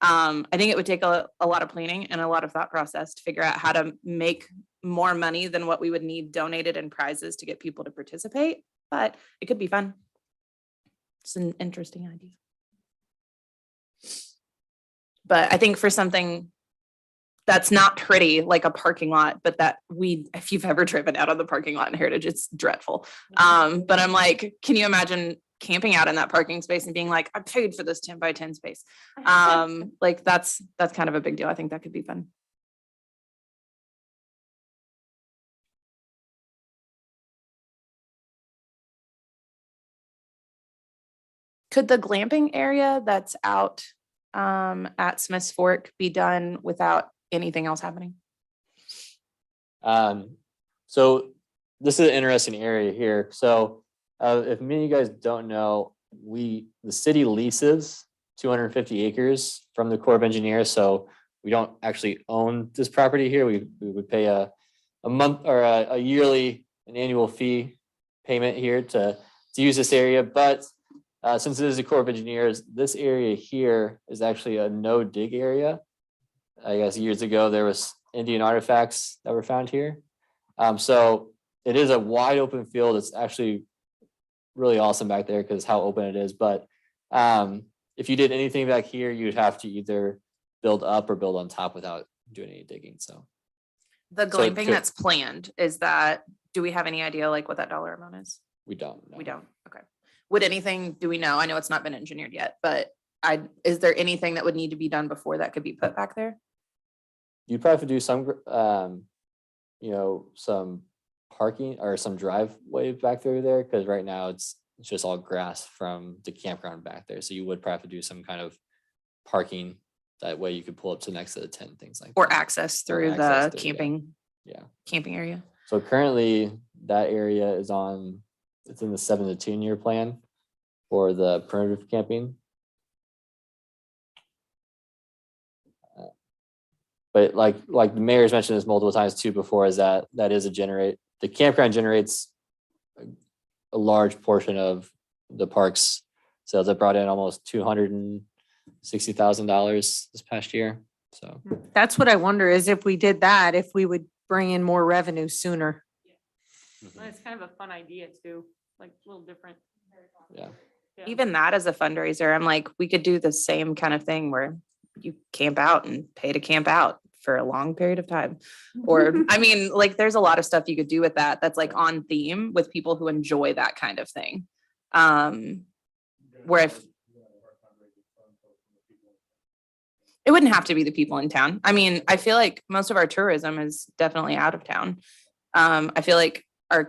I think it would take a lot of planning and a lot of thought process to figure out how to make more money than what we would need donated in prizes to get people to participate, but it could be fun. It's an interesting idea. But I think for something that's not pretty, like a parking lot, but if you've ever driven out of the parking lot in Heritage, it's dreadful. But I'm can you imagine camping out in that parking space and being I paid for this 10 by 10 space? That's kind of a big deal. I think that could be fun. Could the glamping area that's out at Smith's Fork be done without anything else happening? So this is an interesting area here. So if many of you guys don't know, the city leases 250 acres from the Corps of Engineers. So we don't actually own this property here. We would pay a month or a yearly, an annual fee payment here to use this area. But since it is the Corps of Engineers, this area here is actually a no dig area. I guess years ago, there was Indian artifacts that were found here. So it is a wide open field. It's actually really awesome back there because how open it is. But if you did anything back here, you'd have to either build up or build on top without doing any digging. So The glamping that's planned, do we have any idea what that dollar amount is? we don't know. We don't. Okay. Do we know? I know it's not been engineered yet, but is there anything that would need to be done before that could be put back there? You'd probably have to do some, some parking or some driveway back through there, because right now it's just all grass from the campground back there. So you would probably have to do some kind of parking. That way you could pull up to next to the tent, things like Or that. access through access the through, camping area? So currently that area is it's in the 7 to 10 year plan for the primitive camping. But like the mayor's mentioned this multiple times too before, is that is the campground generates a large portion of the park's sales. It brought in almost $260,000 this past year. So That's what I wonder is if we did that, if we would bring in more revenue sooner. It's kind of a fun idea too, a little different. yeah. Yeah. Even that as a fundraiser, I'm we could do the same kind of thing where you camp out and pay to camp out for a long period of time. Or, there's a lot of stuff you could do with that. That's on theme with people who enjoy that kind of thing. Where if it wouldn't have to be the people in town. I feel most of our tourism is definitely out of town. I feel our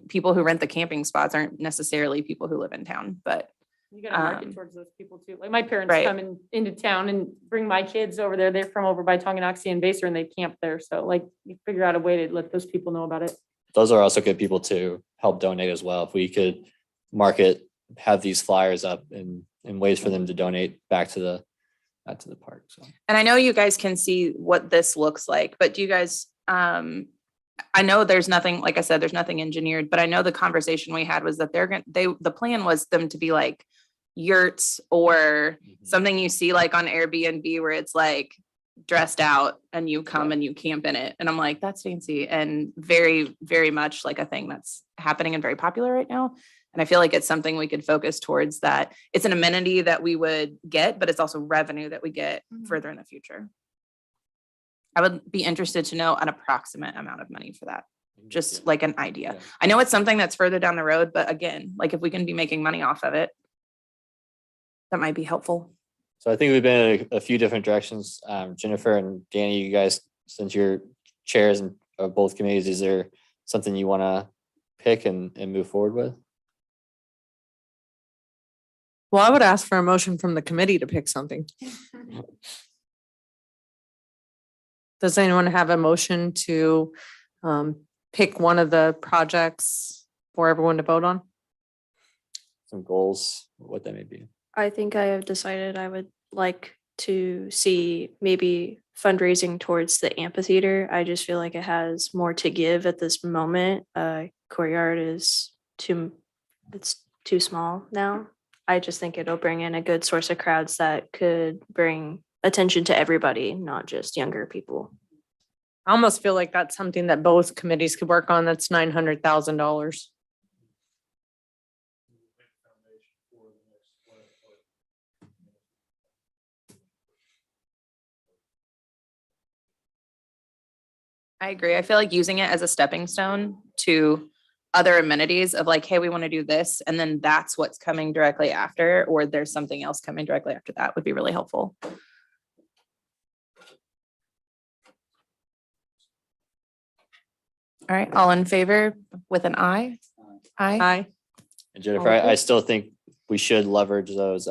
people who rent the camping spots aren't necessarily people who live in town, but You gotta market towards those people too. My parents Right. come into town and bring my kids over there. They're from over by Tonganoxie and Baser and they camp there. So you figure out a way to let those people know about it. Those are also good people to help donate as well. If we could have these flyers up in ways for them to donate back to add to the park, so. And I know you guys can see what this looks like, but do you guys, I know there's nothing, like I said, there's nothing engineered, but I know the conversation we had was that the plan was them to be like yurts or something you see like on Airbnb where it's like dressed out and you come and you camp in it. And I'm like, that's fancy and very, very much like a thing that's happening and very popular right now. And I feel like it's something we could focus towards, that it's an amenity that we would get, but it's also revenue that we get further in the future. I would be interested to know an approximate amount of money for that, just like an idea. Yeah. I know it's something that's further down the road, but again, like if we can be making money off of it, that might be helpful. So I think we've been in a few different directions. Jennifer and Danny, you guys, since you're chairs of both committees, is there something you want to pick and move forward with? Well, I would ask for a motion from the committee to pick something. Does anyone have a motion to pick one of the projects for everyone to vote on? Some goals, what that may be. I think I have decided I would like to see maybe fundraising towards the amphitheater. I just feel like it has more to give at this moment. Courtyard is it's too small now. I just think it'll bring in a good source of crowds that could bring attention to everybody, not just younger people. I almost feel like that's something that both committees could work on. That's $900,000. I agree. I feel like using it as a stepping stone to other amenities of like, hey, we want to do this, and then that's what's coming directly after, or there's something else coming directly after that would be really helpful. All right, all in favor with an aye? Aye. Aye. And Jennifer, I still think we should leverage those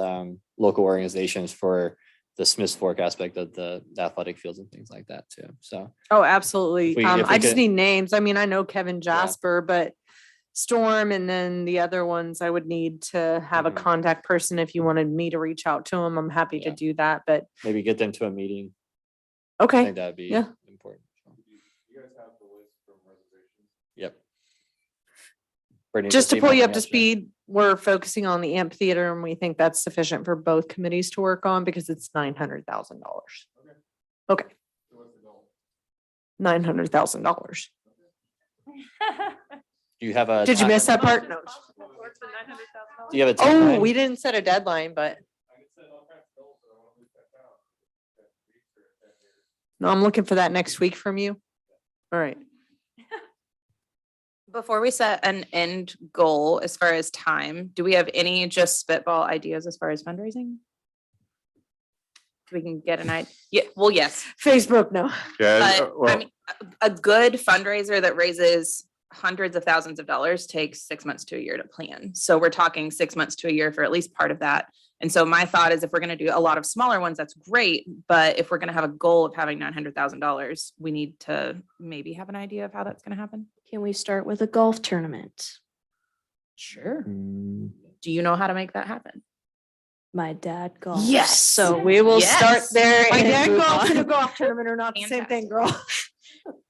local organizations for the Smith's Fork aspect of the athletic fields and things like that too. So Oh, absolutely. If we I just could- need names. I mean, I know Kevin Jasper, but Storm and then the other ones, I would need to have a Mhm. contact person. If you wanted me to reach out to them, I'm happy to Yeah. do that, but maybe get them to a meeting. I okay. think that'd be Yeah. important. You guys have the list from reservations? Yep. Brittany, Just to this pull you email up to yesterday. speed, we're focusing on the amphitheater and we think that's sufficient for both committees to work on because it's $900,000. Okay, So what's the goal? $900,000. Do you have a? Did you miss that part? No. Do you have a? Oh, timeline? we didn't set a deadline, but I could set all kinds of goals, but I want to leave that down. no, I'm looking for that next week from you. All right. Before we set an end goal as far as time, do we have any just spitball ideas as far as fundraising? We can get an idea. Yeah, well, yes, Facebook, no. Yeah, but I well, mean, a good fundraiser that raises hundreds of thousands of dollars takes 6 months to a year to plan. So we're talking 6 months to a year for at least part of that. And so my thought is if we're going to do a lot of smaller ones, that's great. But if we're going to have a goal of having $900,000, we need to maybe have an idea of how that's going to happen. Can we start with a golf tournament? Sure. Mm, Do you know how to make that happen? My dad golfs. Yes. So we will start Yes. there. My and dad move golfs in a on. golf tournament are not the same thing, girl.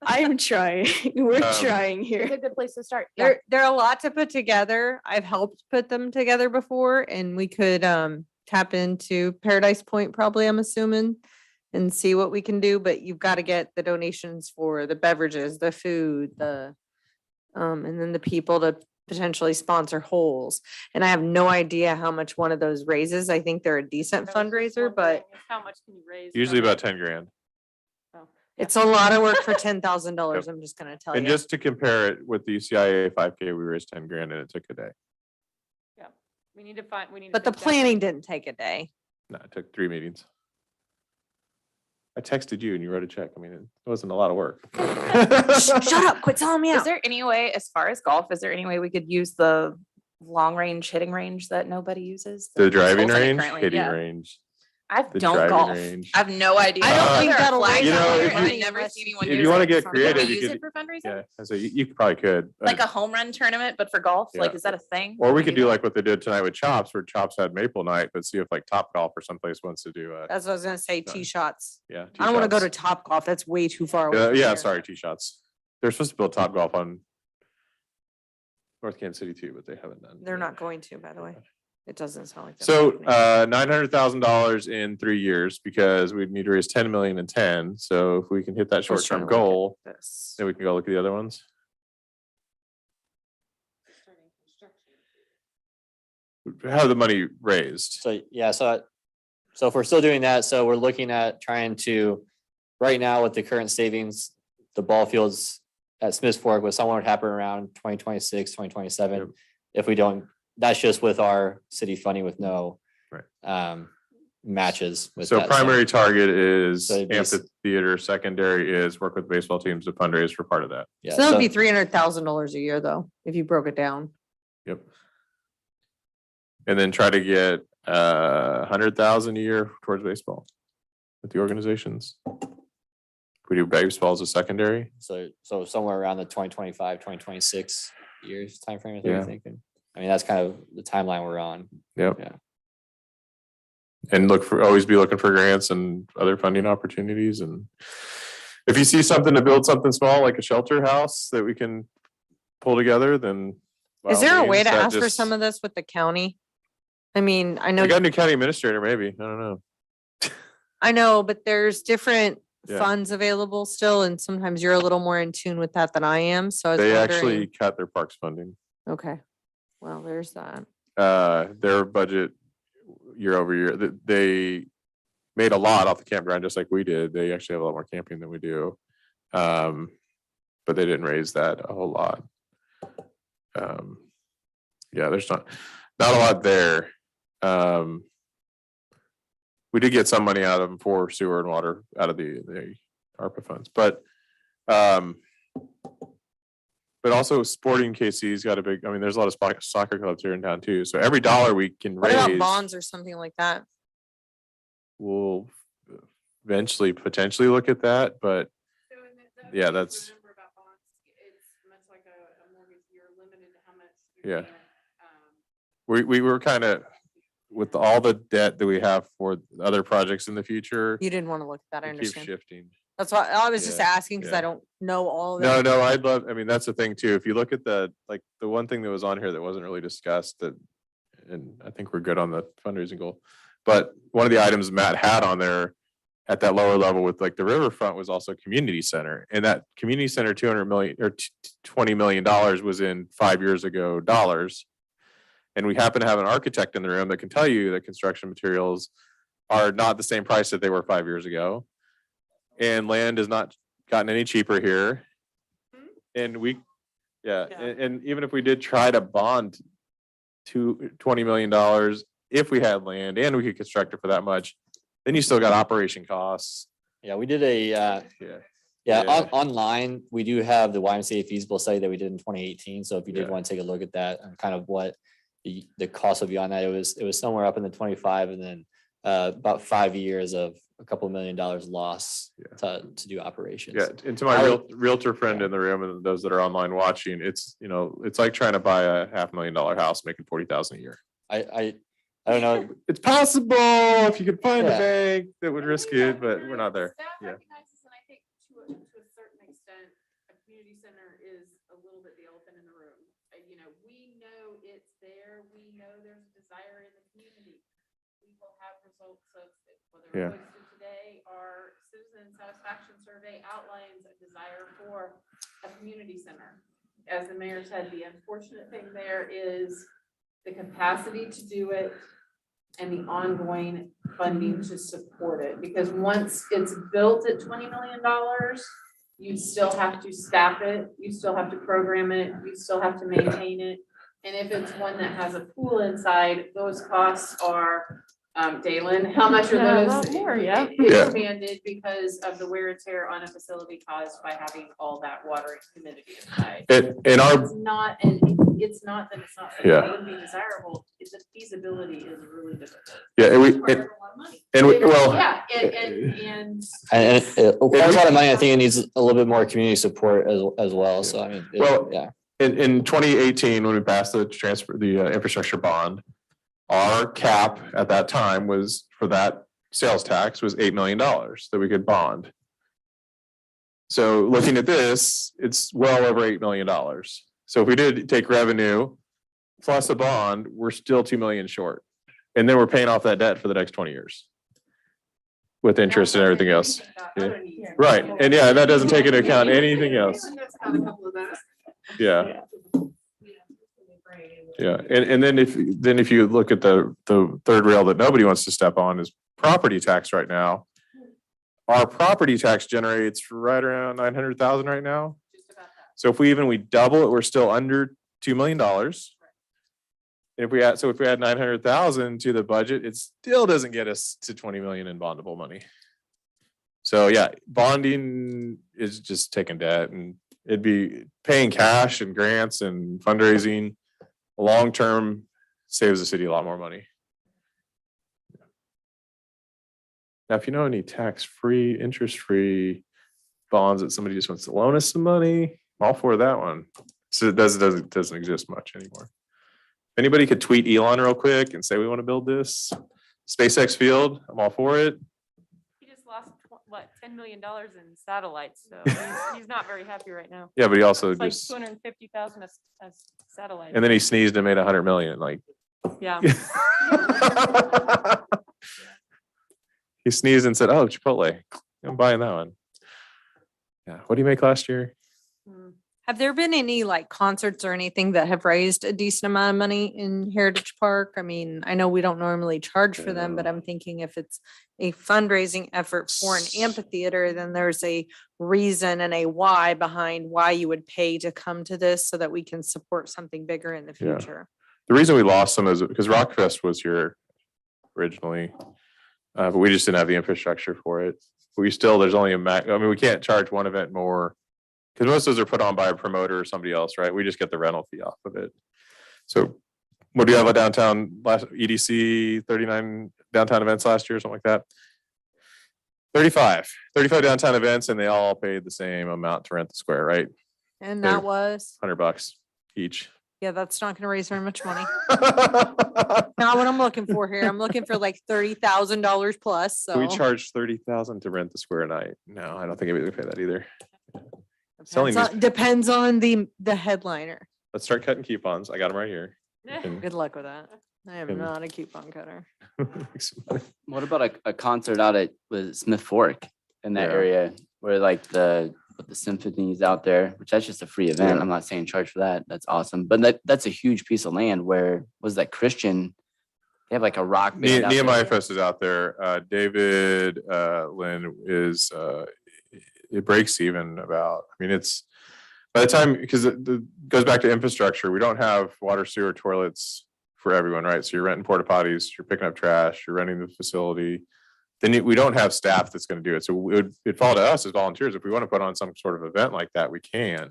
I'm trying. We're trying It's here. a good place to start. Yeah. They're a lot to put together. I've helped put them together before and we could tap into Paradise Point probably, I'm assuming, and see what we can do, but you've got to get the donations for the beverages, the food, and then the people to potentially sponsor holes. And I have no idea how much one of those raises. I think they're a decent fundraiser, but How much can you raise? usually from about it? 10 grand. it's a lot of work for $10,000. I'm just gonna tell And you. just to compare it with the CIA 5K, we raised 10 grand and it took a day. We need to find, we need. to But the think that planning through. didn't take a day. No, it took 3 meetings. I texted you and you wrote a check. I mean, it wasn't a lot of work. Shut up, quit telling me Is out. there any way, as far as golf, is there any way we could use the long range hitting range that nobody uses? The There's driving holes in it range, currently, hitting yeah. range. I the don't driving golf. range. I have no idea. I don't Are think there that'll flags raise You out know, there? if I've you- never seen anyone If use you want to it. get Can we creative, you use could, it for fundraising? yeah, so you probably could. Like but- a home run tournament, but for golf? Yeah. Like, is that a thing? Or we Can could do that? like what they did tonight with Chops, where Chops had Maple Night, but see if like Top Golf or someplace wants to do a, That's what I was gonna say, Done. tee shots. yeah. I don't wanna go to tee shots. Top Golf. That's way too far away. from Yeah, here. sorry, tee shots. They're supposed to build Top Golf on North Kansas City too, but they haven't done. They're not going to, by the way. It doesn't sound like. that's So, happening. $900,000 in 3 years because we need to raise 10 million in 10. So if we can hit that Just trying short-term to look at goal, this. then we can go look at the other ones. Have the money raised. So, yeah, so if we're still doing that, so we're looking at trying to, right now with the current savings, the ball fields at Smith's Fork was somewhere would happen around 2026, 2027. Yep. If we don't, that's just with our city funding with no Right. matches with So that. primary target is So it'd be amphitheater, secondary is work with baseball teams to fundraise for part of that. Yeah, So that would so- be $300,000 a year though, if you broke it down. Yep. And then try to get 100,000 a year towards baseball with the organizations. We do baseball as a secondary. So somewhere around the 2025, 2026 years timeframe, I think Yeah. you're thinking. I mean, that's kind of the timeline we're on. Yep. Yeah. And always be looking for grants and other funding opportunities. And if you see something to build something small, like a shelter house that we can pull together, then. by Is all there a way means, to that ask for just- some of this with the county? I mean, I know, I got a new county administrator, maybe. I don't know. but there's different Yeah. funds available still, and sometimes you're a little more in tune with that than I am, so I was They actually wondering. cut their parks funding. Okay, well, there's that. Their budget year over year, they made a lot off the campground, just like we did. They actually have a lot more camping than we do. But they didn't raise that a whole lot. Yeah, there's not a lot there. We did get some money out of them for sewer and water out of the ARPA funds, but also Sporting KC's got a big, I mean, there's a lot of soccer clubs here in town too. So every dollar we can What about raise, bonds or something like that? we'll eventually potentially look at that, but So in the Yeah, other that's- thing to remember about bonds, it's much like a mortgage, you're limited to how much. Yeah. can, we were kind of, with all the debt that we have for other projects in the future, You didn't want to look at that, I it keeps understand. shifting. That's why I was just Yeah, asking because I yeah. don't know all of No, it. no, I mean, that's the thing too. If you look at the one thing that was on here that wasn't really discussed that, and I think we're good on the fundraising goal. But one of the items Matt had on there at that lower level with like the riverfront was also community center. And that community center, 200 million or $20 million was in 5 years ago dollars. And we happen to have an architect in the room that can tell you that construction materials are not the same price that they were 5 years ago. And land has not gotten any cheaper here. And Yeah. and even if we did try to bond to $20 million, if we had land and we could construct it for that much, then you still got operation costs. Yeah, we did a, Yeah. yeah, Yeah. online, we do have the YMCA feasible study that we did in 2018. So if you did Yeah. want to take a look at that and kind of what the cost would be on that, it was somewhere up in the 25 and then about 5 years of a couple $1 million loss Yeah. to do operations. Yeah, and to my realtor friend in the room and those that are online watching, it's, it's like trying to buy a $500,000 house making 40,000 a year. I don't know. It's possible if you could find a Yeah. bank that would risk it, but we're not there. Staff Yeah. recognizes, and I think to a certain extent, a community center is a little bit the elephant in the room. We know it's there, we know there's a desire in the community. We will have results of it, whether Yeah. it's posted today, our citizen satisfaction survey outlines a desire for a community center. As the mayor said, the unfortunate thing there is the capacity to do it and the ongoing funding to support it. Because once it's built at $20 million, you still have to staff it, you still have to program it, you still have to maintain it. And if it's one that has a pool inside, those costs are, Dalen, how much are Yeah, a those? lot more, yeah. Yeah. Expanded because of the wear and tear on a facility caused by having all that water and humidity inside. And our, It's not, and it's not that it's not, Yeah. it wouldn't be desirable, it's the feasibility is really difficult. Yeah, and we, Requires a lot of money. well. Yeah, And it requires a lot of money. I think it needs a little bit more community support as well. So I mean, Well, yeah. In 2018, when we passed the infrastructure bond, our cap at that time was for that sales tax was $8 million that we could bond. So looking at this, it's well over $8 million. So if we did take revenue plus a bond, we're still 2 million short. And then we're paying off that debt for the next 20 years with interest and everything else. Yeah. Right. And yeah, that doesn't take into account anything else. Yeah. Yeah. And then if you look at the third rail that nobody wants to step on is property tax right now. Our property tax generates right around 900,000 right now. So if we double it, we're still under $2 million. If we add 900,000 to the budget, it still doesn't get us to 20 million in bondable money. So yeah, bonding is just taking debt, and it'd be paying cash and grants and fundraising. Long-term saves the city a lot more money. Now, if you know any tax-free, interest-free bonds that somebody just wants to loan us some money, I'm all for that one. So it doesn't exist much anymore. Anybody could tweet Elon real quick and say, we want to build this SpaceX field, I'm all for it. He just lost, what, $10 million in satellites, so he's not very happy right now. Yeah, but he also It's like just, 250,000 a satellite. and then he sneezed and made 100 million, like. Yeah. He sneezed and said, oh, Chipotle, I'm buying that one. Yeah, what do you make last year? Have there been any like concerts or anything that have raised a decent amount of money in Heritage Park? I mean, I know we don't normally charge for them, but I'm thinking if it's a fundraising effort for an amphitheater, then there's a reason and a why behind why you would pay to come to this so that we can support something bigger in the Yeah. future. The reason we lost some is because Rockfest was here originally, but we just didn't have the infrastructure for it. There's only we can't charge one event more. Because most of those are put on by a promoter or somebody else, right? We just get the rental fee off of it. So what do you have a downtown last EDC 39 downtown events last year, something like that? 35 downtown events, and they all paid the same amount to rent the square, right? And that was, $100 each. yeah, that's not gonna raise very much money. Not what I'm looking for here. I'm looking for like $30,000 plus, so. We charge 30,000 to rent the square a night. No, I don't think anybody would pay that either. Selling Depends on the headliner. Let's start cutting coupons. I got them right here. You can- Good luck with that. I am And- not a coupon cutter. What about a concert out at Smith Fork in that Yeah. area where like the symphonies out there, which that's just a free event. Yeah. I'm not saying charge for that. That's awesome. But that's a huge piece of land where was that Christian? They have like a rock band. out there. Nehemiah Fest is out there. David Lynn is it breaks even about, I mean, it's by the time, because it goes back to infrastructure, we don't have water, sewer, toilets for everyone, right? So you're renting porta potties, you're picking up trash, you're renting the facility. Then we don't have staff that's going to do it. So it'd fall to us as volunteers. If we want to put on some sort of event like that, we can.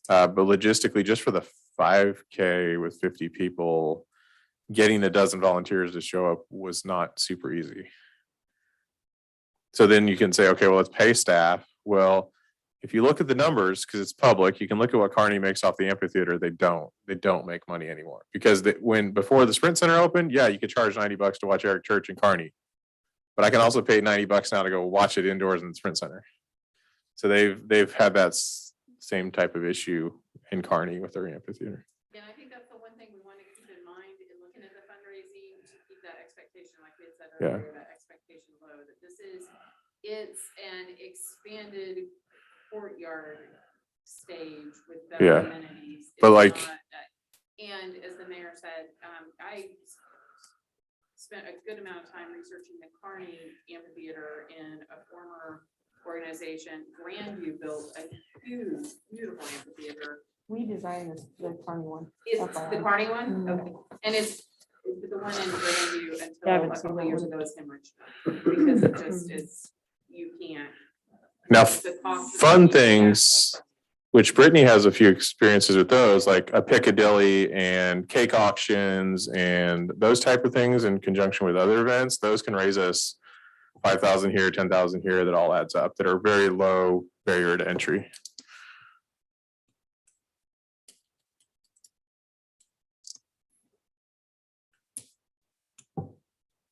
But logistically, just for the 5K with 50 people, getting a dozen volunteers to show up was not super easy. So then you can say, okay, well, let's pay staff. Well, if you look at the numbers, because it's public, you can look at what Kearney makes off the amphitheater. They don't make money anymore because before the Sprint Center opened, yeah, you could charge $90 to watch Eric Church in Kearney, but I can also pay $90 now to go watch it indoors in the Sprint Center. So they've had that same type of issue in Kearney with their amphitheater. And I think that's the one thing we want to keep in mind in looking at the fundraising, to keep that expectation, like we had said Yeah. earlier, that expectation low, that it's an expanded courtyard stage with better Yeah. amenities. But It's like- not, and as the mayor said, I spent a good amount of time researching the Kearney Amphitheater in a former organization. Grandview built a huge, beautiful amphitheater. We designed the Kearney one. Is the Kearney one? Okay. And it's the one in Grandview until a couple of years ago is hemorrhaged. Because it just is, you can't. Now, the cost of fun the- things which Brittany has a few experiences with those, like a Piccadilly and cake auctions and those type of things in conjunction with other events. Those can raise us 5,000 here, 10,000 here, that all adds up, that are very low barrier to entry.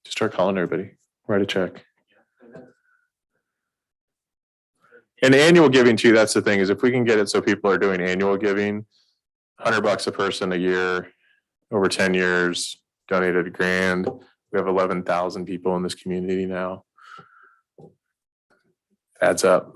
Just start calling everybody, write a check. And annual giving too, that's the thing, is if we can get it so people are doing annual giving, $100 a person a year, over 10 years, donated $1,000. We have 11,000 people in this community now. Adds up.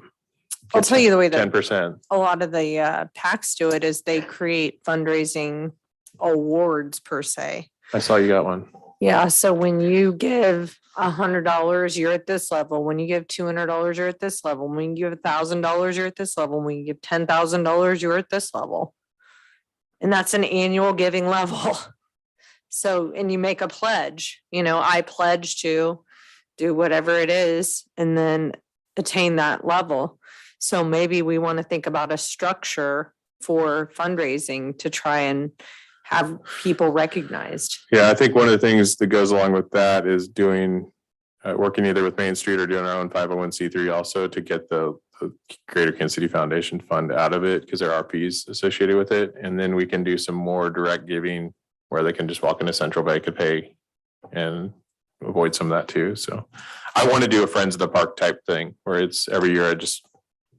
I'll tell you the way that 10%. a lot of the PACs do it is they create fundraising awards per se. I saw you got one. Yeah, so when you give $100, you're at this level. When you give $200, you're at this level. When you give $1,000, you're at this level. When you give $10,000, you're at this level. And that's an annual giving level. So, and you make a pledge, I pledge to do whatever it is and then attain that level. So maybe we want to think about a structure for fundraising to try and have people recognized. Yeah, I think one of the things that goes along with that is doing, working either with Main Street or doing our own 501c3 also to get the Greater Kansas City Foundation fund out of it, because there are fees associated with it. And then we can do some more direct giving where they can just walk into Central Bank and pay and avoid some of that too. So I want to do a Friends of the Park type thing where it's every year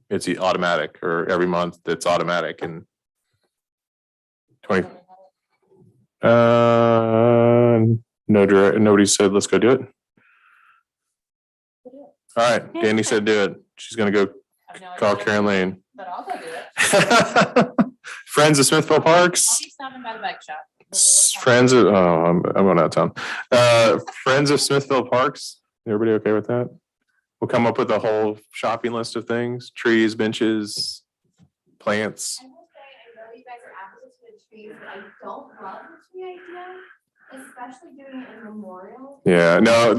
it's automatic, or every month it's automatic, and 20. No direct, nobody said, let's go do it. All right, Danny said do it. She's gonna go call Karen Lane. But I'll go do it. Friends of Smithville I'll Parks. be stopping by the bike shop. Friends of, I'm going out of town. Friends of Smithville Parks. Everybody okay with that? We'll come up with a whole shopping list of things: trees, benches, plants. I will say, I know you guys are advocates for the trees, but I don't love the tree idea, especially doing it in memorial. Yeah, no,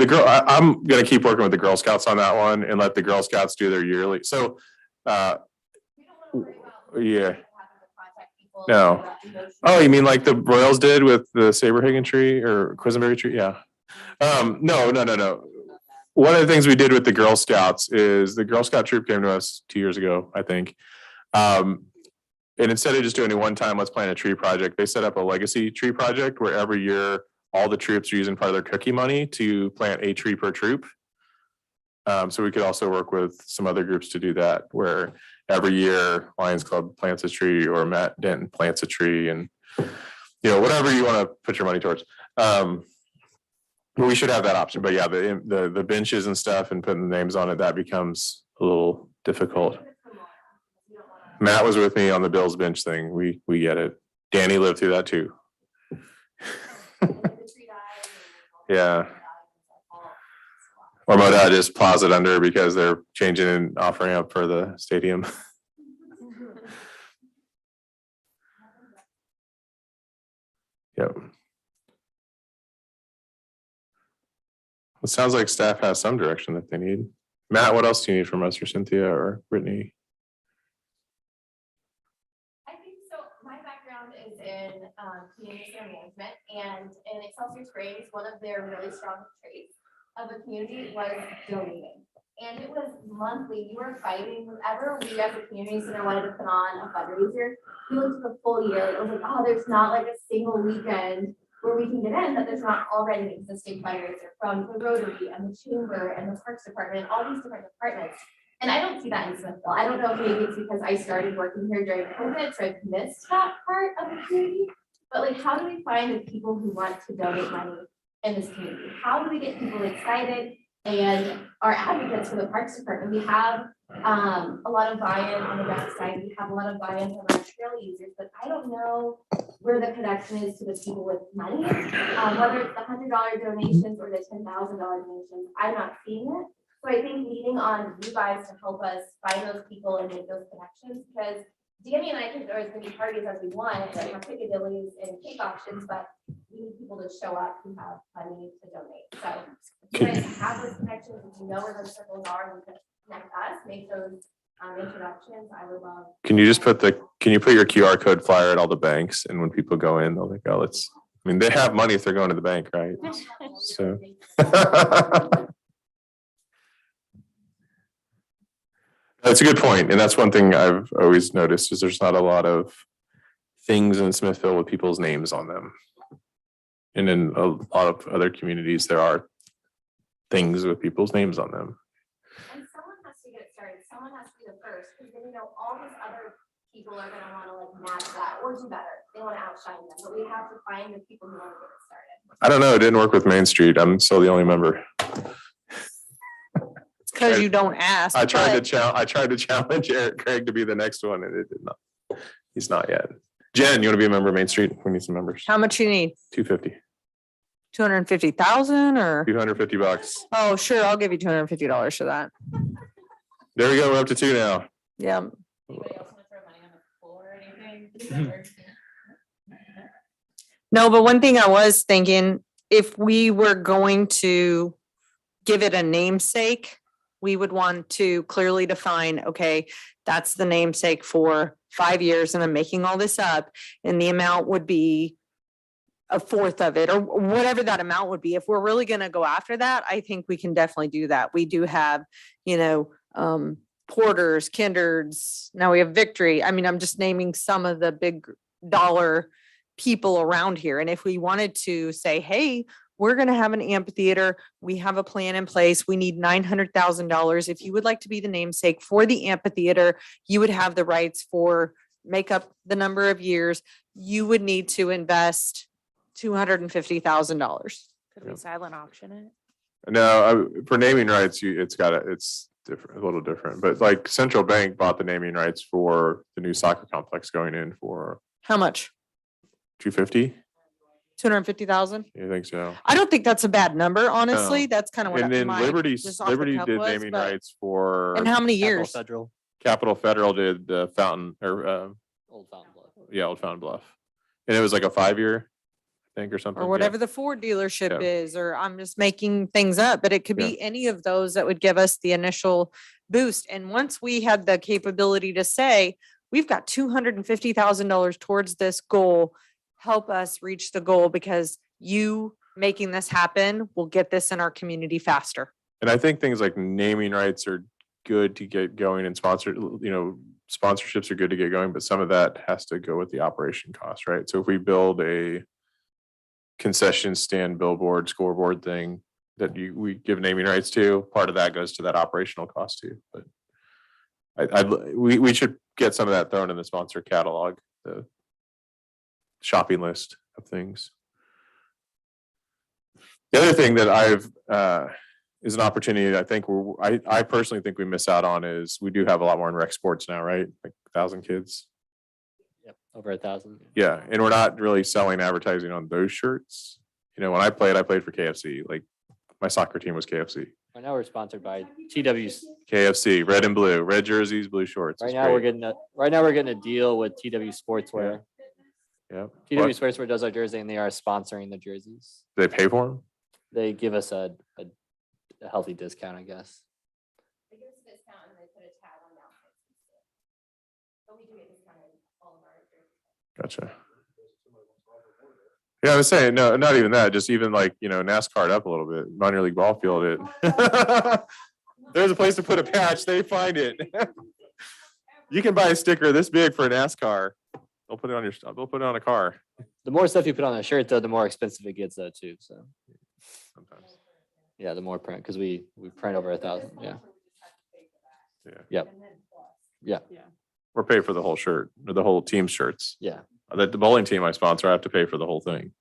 I'm gonna keep working with the Girl Scouts on that one and let the Girl Scouts do their yearly. So, We don't want to worry about. yeah. having to contact people No. about emotions. Oh, you mean like the Royals did with the Saberhagen tree or Quisenberry tree? Yeah. No. One of the things we did with the Girl Scouts is the Girl Scout troop came to us 2 years ago, I think. And instead of just doing a one-time, let's plant a tree project, they set up a legacy tree project where every year all the troops are using part of their cookie money to plant a tree per troop. So we could also work with some other groups to do that, where every year Lions Club plants a tree or Matt Denton plants a tree, and whatever you want to put your money towards. We should have that option, but yeah, the benches and stuff and putting the names on it, that becomes a little difficult. Matt was with me on the Bills bench thing. We get it. Danny lived through that too. Yeah. Or Moda just plows it under because they're changing and offering up for the stadium. Yep. It sounds like staff has some direction that they need. Matt, what else do you need from us, or Cynthia or Brittany? I think so. My background is in community center management, and in Excelsior Springs, one of their really strong traits of a community was donating. And it was monthly. You were fighting whenever we as a community center wanted to put on a fundraiser. We looked at the full year. It was like, oh, there's not like a single weekend where we can get in that there's not already an existing fundraiser from the Rotary and the Chamber and the Parks Department, all these different departments. And I don't see that in Smithville. I don't know if maybe it's because I started working here during COVID, so I've missed that part of the community. But like, how do we find the people who want to donate money in this community? How do we get people excited and are advocates for the Parks Department? We have a lot of buy-in on the west side. We have a lot of buy-in from our trail users, but I don't know where the connection is to the people with money, whether it's the $100 donations or the $10,000 donations. I'm not seeing it. So I think leaning on you guys to help us find those people and make those connections, because Danny and I can throw as many parties as we want and have Piccadillys and cake auctions, but we need people to show up who have money to donate. So you guys have those connections, if you know where those circles are, and connect us, make those introductions, I would love. Can you put your QR code flyer at all the banks, and when people go in, they'll think, oh, I mean, they have money if they're going to the bank, right? So. That's a good point, and that's one thing I've always noticed is there's not a lot of things in Smithville with people's names on them. And in a lot of other communities, there are things with people's names on them. And someone has to get started, someone has to be the first, because then, all these other people are gonna wanna match that or do better. They wanna outshine them, but we have to find the people who wanna get it started. I don't know, it didn't work with Main Street. I'm still the only member. Because you don't ask. I tried but- to challenge Eric Craig to be the next one, and it did not. He's not yet. Jen, you want to be a member of Main Street? We need some members. How much you need? 250, 250,000 or? $250. Oh, sure, I'll give you $250 for that. There we go. We're up to 2 now. Yeah. Anybody else want to throw money on the floor or anything? No, but one thing I was thinking, if we were going to give it a namesake, we would want to clearly define, okay, that's the namesake for 5 years, and I'm making all this up, and the amount would be a fourth of it, or whatever that amount would be. If we're really gonna go after that, I think we can definitely do that. We do have, Porters, Kindreds, now we have Victory. I mean, I'm just naming some of the big dollar people around here. And if we wanted to say, hey, we're gonna have an amphitheater, we have a plan in place, we need $900,000. If you would like to be the namesake for the amphitheater, you would have the rights for, make up the number of years, you would need to invest $250,000. Could we silent auction it? No, for naming rights, it's different, a little different. But like Central Bank bought the naming rights for the new soccer complex going in for How much? 250. 250,000? You think so? I don't think that's a bad number, honestly. That's kind of what. And then my- Liberty just off the cuff did was, naming but- rights for And how many Capital years? Federal, Capital Federal did the Fountain or Old Fountain Bluff. Old Fountain Bluff, and it was like a 5-year, I think, or something. Or yeah. whatever the Ford dealership Yeah. is, or I'm just making things up, but it could be any of those that would give us the initial boost. And once we had the capability to say, we've got $250,000 towards this goal, help us reach the goal, because you making this happen will get this in our community faster. And I think things like naming rights are good to get going, and sponsorships are good to get going, but some of that has to go with the operation cost, right? So if we build a concession stand, billboard, scoreboard thing that we give naming rights to, part of that goes to that operational cost too. But we should get some of that thrown in the sponsor catalog, the shopping list of things. The other thing that is an opportunity I think I personally think we miss out on is we do have a lot more in rec sports now, right? Like 1,000 kids. Yep, over 1,000. Yeah, and we're not really selling advertising on those shirts. When I played for KFC. Like my soccer team was KFC. Right now we're sponsored by TW's. KFC, red and blue, red jerseys, blue shorts. Right It's now we're great. getting a deal with TW Sportswear. Yeah. TW What, Sportswear does our jersey, and they are sponsoring the jerseys. do they pay for them? They give us a healthy discount, I guess. They give us a discount and they put a tag on the outfits. But we do get discounted all of our jerseys. Gotcha. Yeah, I was saying, no, not even that, just even like, NASCAR up a little bit, minor league ball field it. There's a place to put a patch, they find it. You can buy a sticker this big for a NASCAR. They'll put it on a car. The more stuff you put on a shirt, though, the more expensive it gets, though, too. So Sometimes. yeah, the more print, because we print over 1,000. Yeah. Yeah. Yep. Or pay for the whole shirt, or the whole team shirts. Yeah. The bowling team I sponsor, I have to pay for the whole thing.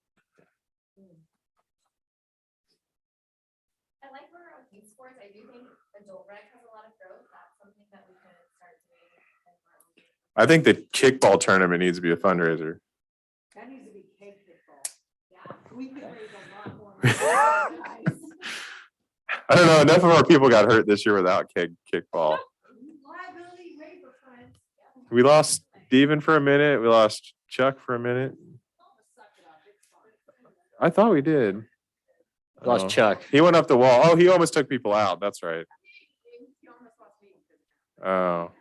I like where we're on youth sports. I do think adult rec has a lot of growth. That's something that we could start doing. I think the kickball tournament needs to be a fundraiser. That needs to be cake kickball. Yeah. We could raise a lot more. I don't know, enough of our people got hurt this year without kickball. Liability waiver funds. We lost Steven for a minute. We lost Chuck for a minute. I thought we did. Lost Oh. Chuck. He went up the wall. Oh, he almost took people out. That's right. Oh,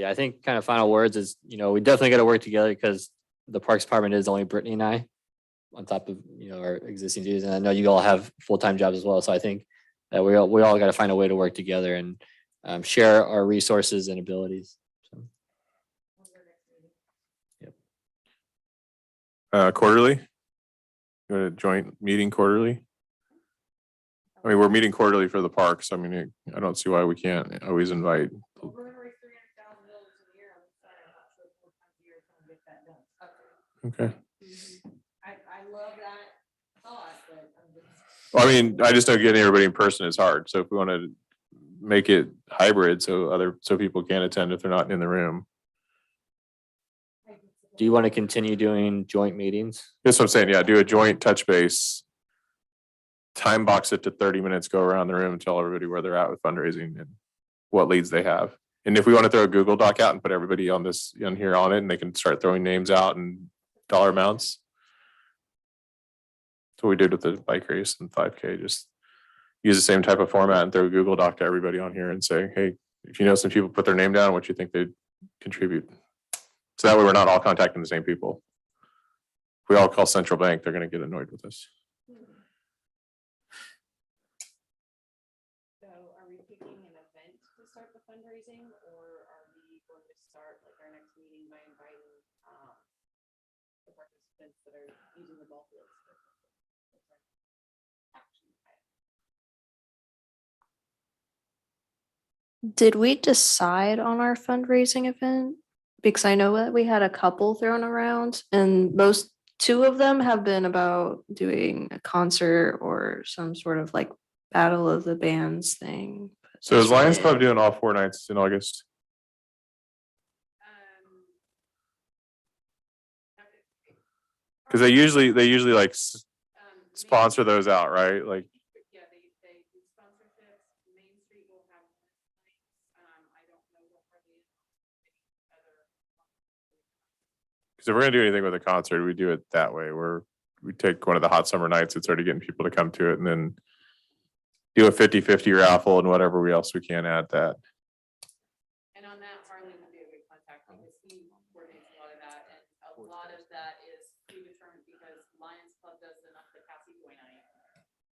Yeah, I think kind of final words is, we definitely got to work together because the Parks Department is only Brittany and I on top of, our existing duties. And I know you all have full-time jobs as well. So I think that we all got to find a way to work together and share our resources and abilities. So, Quarterly? You want a joint meeting quarterly? I mean, we're meeting quarterly for the parks. I mean, I don't see why we can't always invite. Well, we're gonna raise $300,000 a year. I'm sorry, I'm not sure 4 times a year is gonna get that done. Okay. I love that thought, but I'm just. Well, I mean, I just know getting everybody in person is hard. So if we want to make it hybrid so people can attend if they're not in the room. do you want to continue doing joint meetings? That's what I'm saying. Yeah, do a joint touch base. Time box it to 30 minutes, go around the room and tell everybody where they're at with fundraising and what leads they have. And if we want to throw a Google Doc out and put everybody on here on it, and they can start throwing names out and dollar amounts. So we did with the bike race and 5K, just use the same type of format and throw a Google Doc to everybody on here and say, hey, if you know some people put their name down, what you think they'd contribute. So that way we're not all contacting the same people. If we all call Central Bank, they're going to get annoyed with us. So are we picking an event to start the fundraising, or are we going to start like our next meeting by inviting the participants that are using the ball fields? Did we decide on our fundraising event? Because I know that we had a couple thrown around and two of them have been about doing a concert or some sort of like battle of the bands thing. So is Lions Club doing all 4 nights in August? Because they usually like sponsor those out, right? Like, Yeah, they do sponsorships. Main Street will have, I don't know what are the other. because if we're gonna do anything with a concert, we do it that way, where we take one of the hot summer nights, it's already getting people to come to it, and then do a 50-50 raffle and whatever else we can add that. And on that, Harley will be a good contact because he coordinates a lot of that, and a lot of that is predetermined because Lions Club does enough the Cassie Boy night.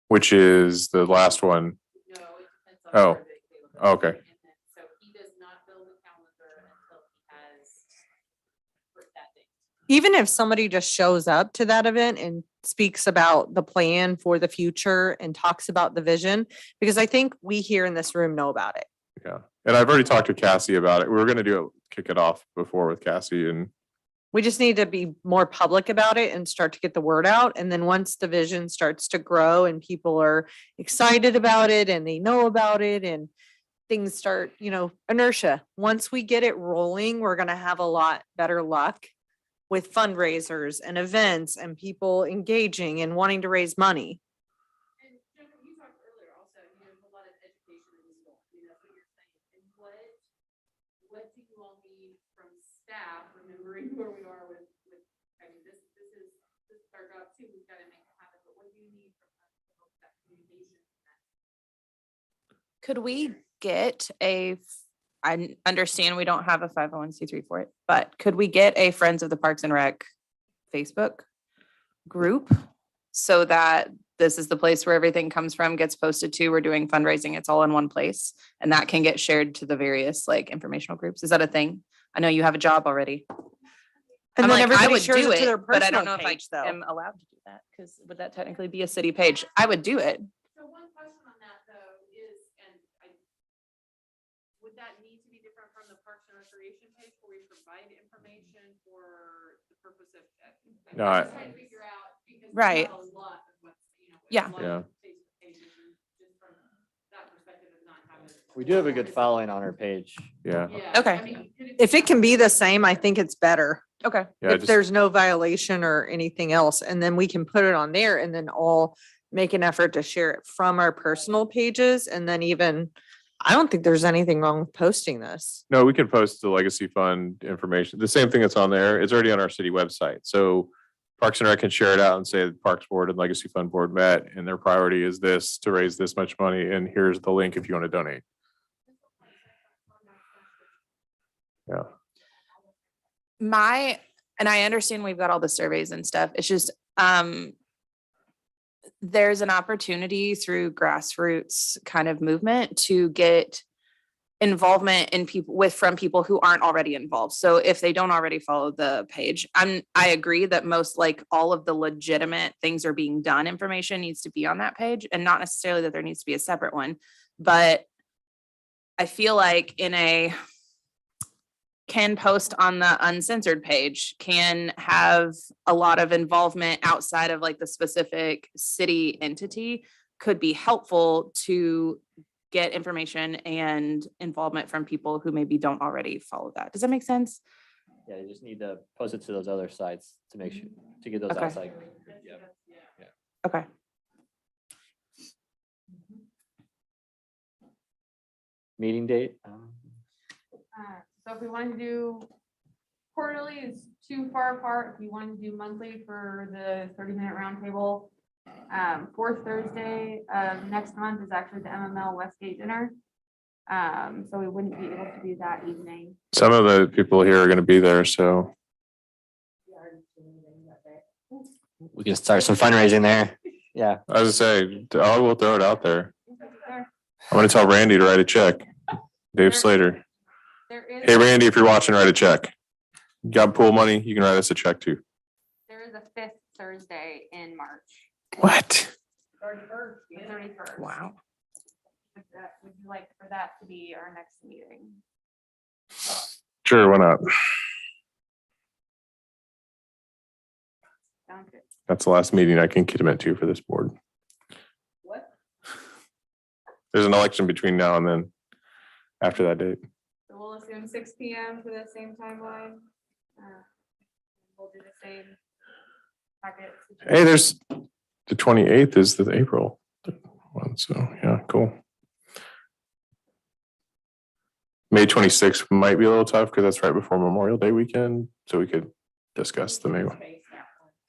Which is the last one. No, it depends on. Oh, where they look. okay. And then, so he does not build a calendar until he has for that date. Even if somebody just shows up to that event and speaks about the plan for the future and talks about the vision, because I think we here in this room know about it. Yeah, and I've already talked to Cassie about it. We were gonna kick it off before with Cassie, and We just need to be more public about it and start to get the word out. And then once the vision starts to grow and people are excited about it and they know about it and things start, inertia. Once we get it rolling, we're going to have a lot better luck with fundraisers and events and people engaging and wanting to raise money. And Jennifer, you talked earlier also, there's a lot of education in school, that's what you're saying. And what do you all need from staff, remembering where we are with, I mean, this is our job too, we've got to make it happen, but what do you need from us to help that communication? Could we get I understand we don't have a 501c3 for it, but could we get a Friends of the Parks and Rec Facebook group so that this is the place where everything comes from, gets posted to, we're doing fundraising, it's all in one place, and that can get shared to the various like informational groups? Is that a thing? I know you have a job already. And I'm then like, I everybody would shares do it to their it, but I don't personal know if I page though. am allowed to do that, because would that technically be a city page? I would do it. So one question on that though is, would that need to be different from the Parks and Recreation page where we provide information for the purpose of? No, I'm just trying to figure out, because we Right. have a lot of what's, Yeah. a lot Yeah. of Facebook pages, and just from that perspective of not having. We do have a good following on our page. yeah. Yeah. Okay. I mean, could If it can be the same, I think it's better. Okay. Yeah, If just, there's no violation or anything else, and then we can put it on there and then all make an effort to share it from our personal pages. And then even, I don't think there's anything wrong with posting this. no, we can post the legacy fund information. The same thing that's on there, it's already on our city website. So Parks and Rec can share it out and say the Parks Board and Legacy Fund Board met and their priority is this to raise this much money. And here's the link if you want to donate. And I understand we've got all the surveys and stuff. It's just, there's an opportunity through grassroots kind of movement to get involvement in people from people who aren't already involved. So if they don't already follow the page, I agree that most, like, all of the legitimate things are being done. Information needs to be on that page, and not necessarily that there needs to be a separate one. But I feel like can post on the uncensored page, can have a lot of involvement outside of like the specific city entity, could be helpful to get information and involvement from people who maybe don't already follow that. Does that make sense? Yeah, you just need to post it to those other sites to make sure, to get those Okay. outside. Okay. Meeting date? So if we wanted to do quarterly, is too far apart. If you wanted to do monthly for the 30-minute roundtable, fourth Thursday of next month is actually the MML Westgate dinner. So we wouldn't be able to do that evening. Some of the people here are gonna be there, so We can start some fundraising there. Yeah. I was gonna say, I will throw it out there. I'm gonna tell Randy to write a check. Dave Slater. There is. Hey, Randy, if you're watching, write a check. You got pool money, you can write us a check too. There is a fifth Thursday in March. What? 31st. Wow. Would you like for that to be our next meeting? Sure, why not? Sounds good. That's the last meeting I can commit to for this board. What? There's an election between now and then, after that date. So we'll assume 6 PM for the same timeline. We'll do the same packet. Hey, there's, the 28th is the April one, so yeah, cool. May 26th might be a little tough because that's right before Memorial Day weekend, so we could discuss the May one.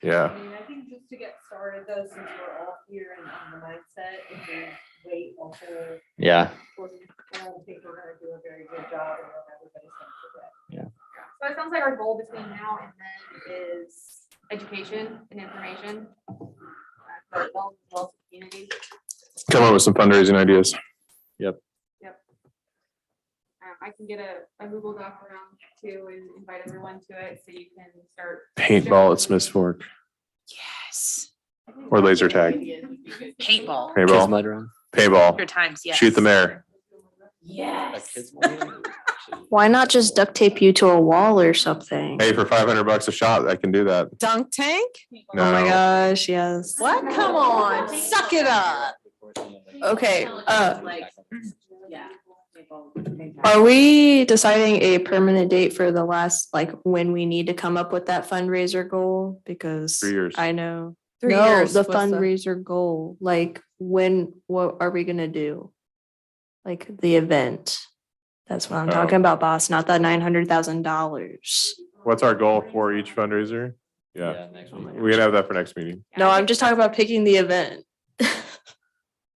Yeah, I mean, I think just to get started though, since we're all here and on the mindset, if we wait also. Yeah. I don't think we're gonna do a very good job and then everybody's gonna forget. So it sounds like our goal between now and then is education and information. For adults as well as the community. come up with some fundraising ideas. I can get a Google Doc around too and invite everyone to it so you can start. Paintball at Smith's Fork Yes. or laser tag. Paintball. Paintball, Mud run. paintball, Your times, yes. shoot the mayor. Yes. Why not just duct tape you to a wall or something? Hey, for $500 a shot, I can do that. Dunk tank? No. Oh my gosh, yes. What? Come on, suck it up. Okay, are we deciding a permanent date for the last, like, when we need to come up with that fundraiser goal? Because 3 years. I know. 3 No, years the was fundraiser goal, like, what are we gonna do? Like, the event. That's what I'm talking about, boss, not the $900,000. What's our goal for each fundraiser? Yeah, Next week. we can have that for next meeting. No, I'm just talking about picking the event.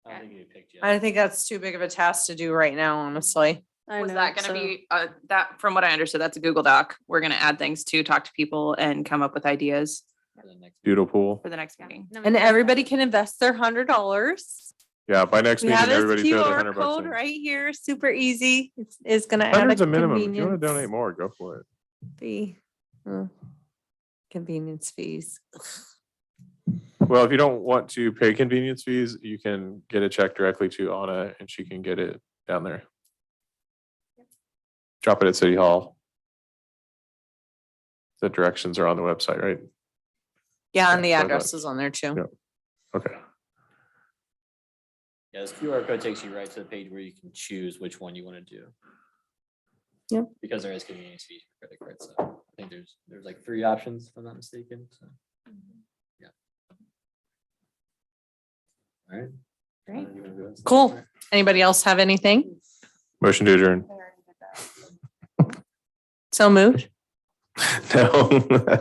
I don't think you picked yet. I think that's too big of a task to do right now, honestly. I Was know, that gonna so- be, that, from what I understood, that's a Google Doc. We're gonna add things to talk to people and come up with ideas For the next- Doodle pool. for the next meeting. And everybody can invest their $100. Yeah, by next We meeting, have this everybody throw their QR $100 code in. right here, super easy. It's gonna add a 100's a minimum. If you want to convenience donate more, go for it. fee. Convenience fees. Well, if you don't want to pay convenience fees, you can get a check directly to Anna and she can get it down there. Drop it at City Hall. The directions are on the website, right? Yeah, and the Yeah, so address that- is on there too. Yeah. Okay. Yeah, this QR code takes you right to the page where you can choose which one you want to do. Yep. Because there is convenience fees for credit cards, so I think there's like 3 options, if I'm not mistaken, so. Yeah. All right. Great. You wanna go ahead? Cool. Anybody else have anything? Motion to adjourn. So moved. No,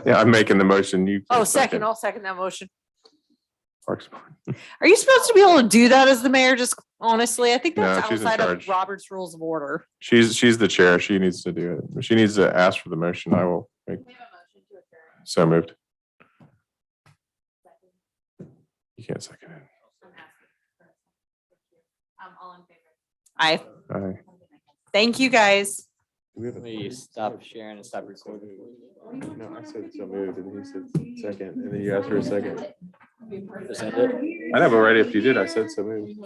yeah, I'm making the motion. You. Oh, second, I'll second that motion. Parks Board. Are you supposed to be able to do that as the mayor? Just honestly, I think No, that's she's in outside of charge. Robert's Rules of Order. She's the chair. She needs to do it. She needs to ask for the motion. I will make, We have a motion to adjourn. so moved. You can't second it. I'm asking for a second. All in I favor? Aye. thank you guys. We stop sharing and stop recording. No, I said so moved, and he said second, and then you asked for a second. Is that it? I know, but right after you did, I said so moved.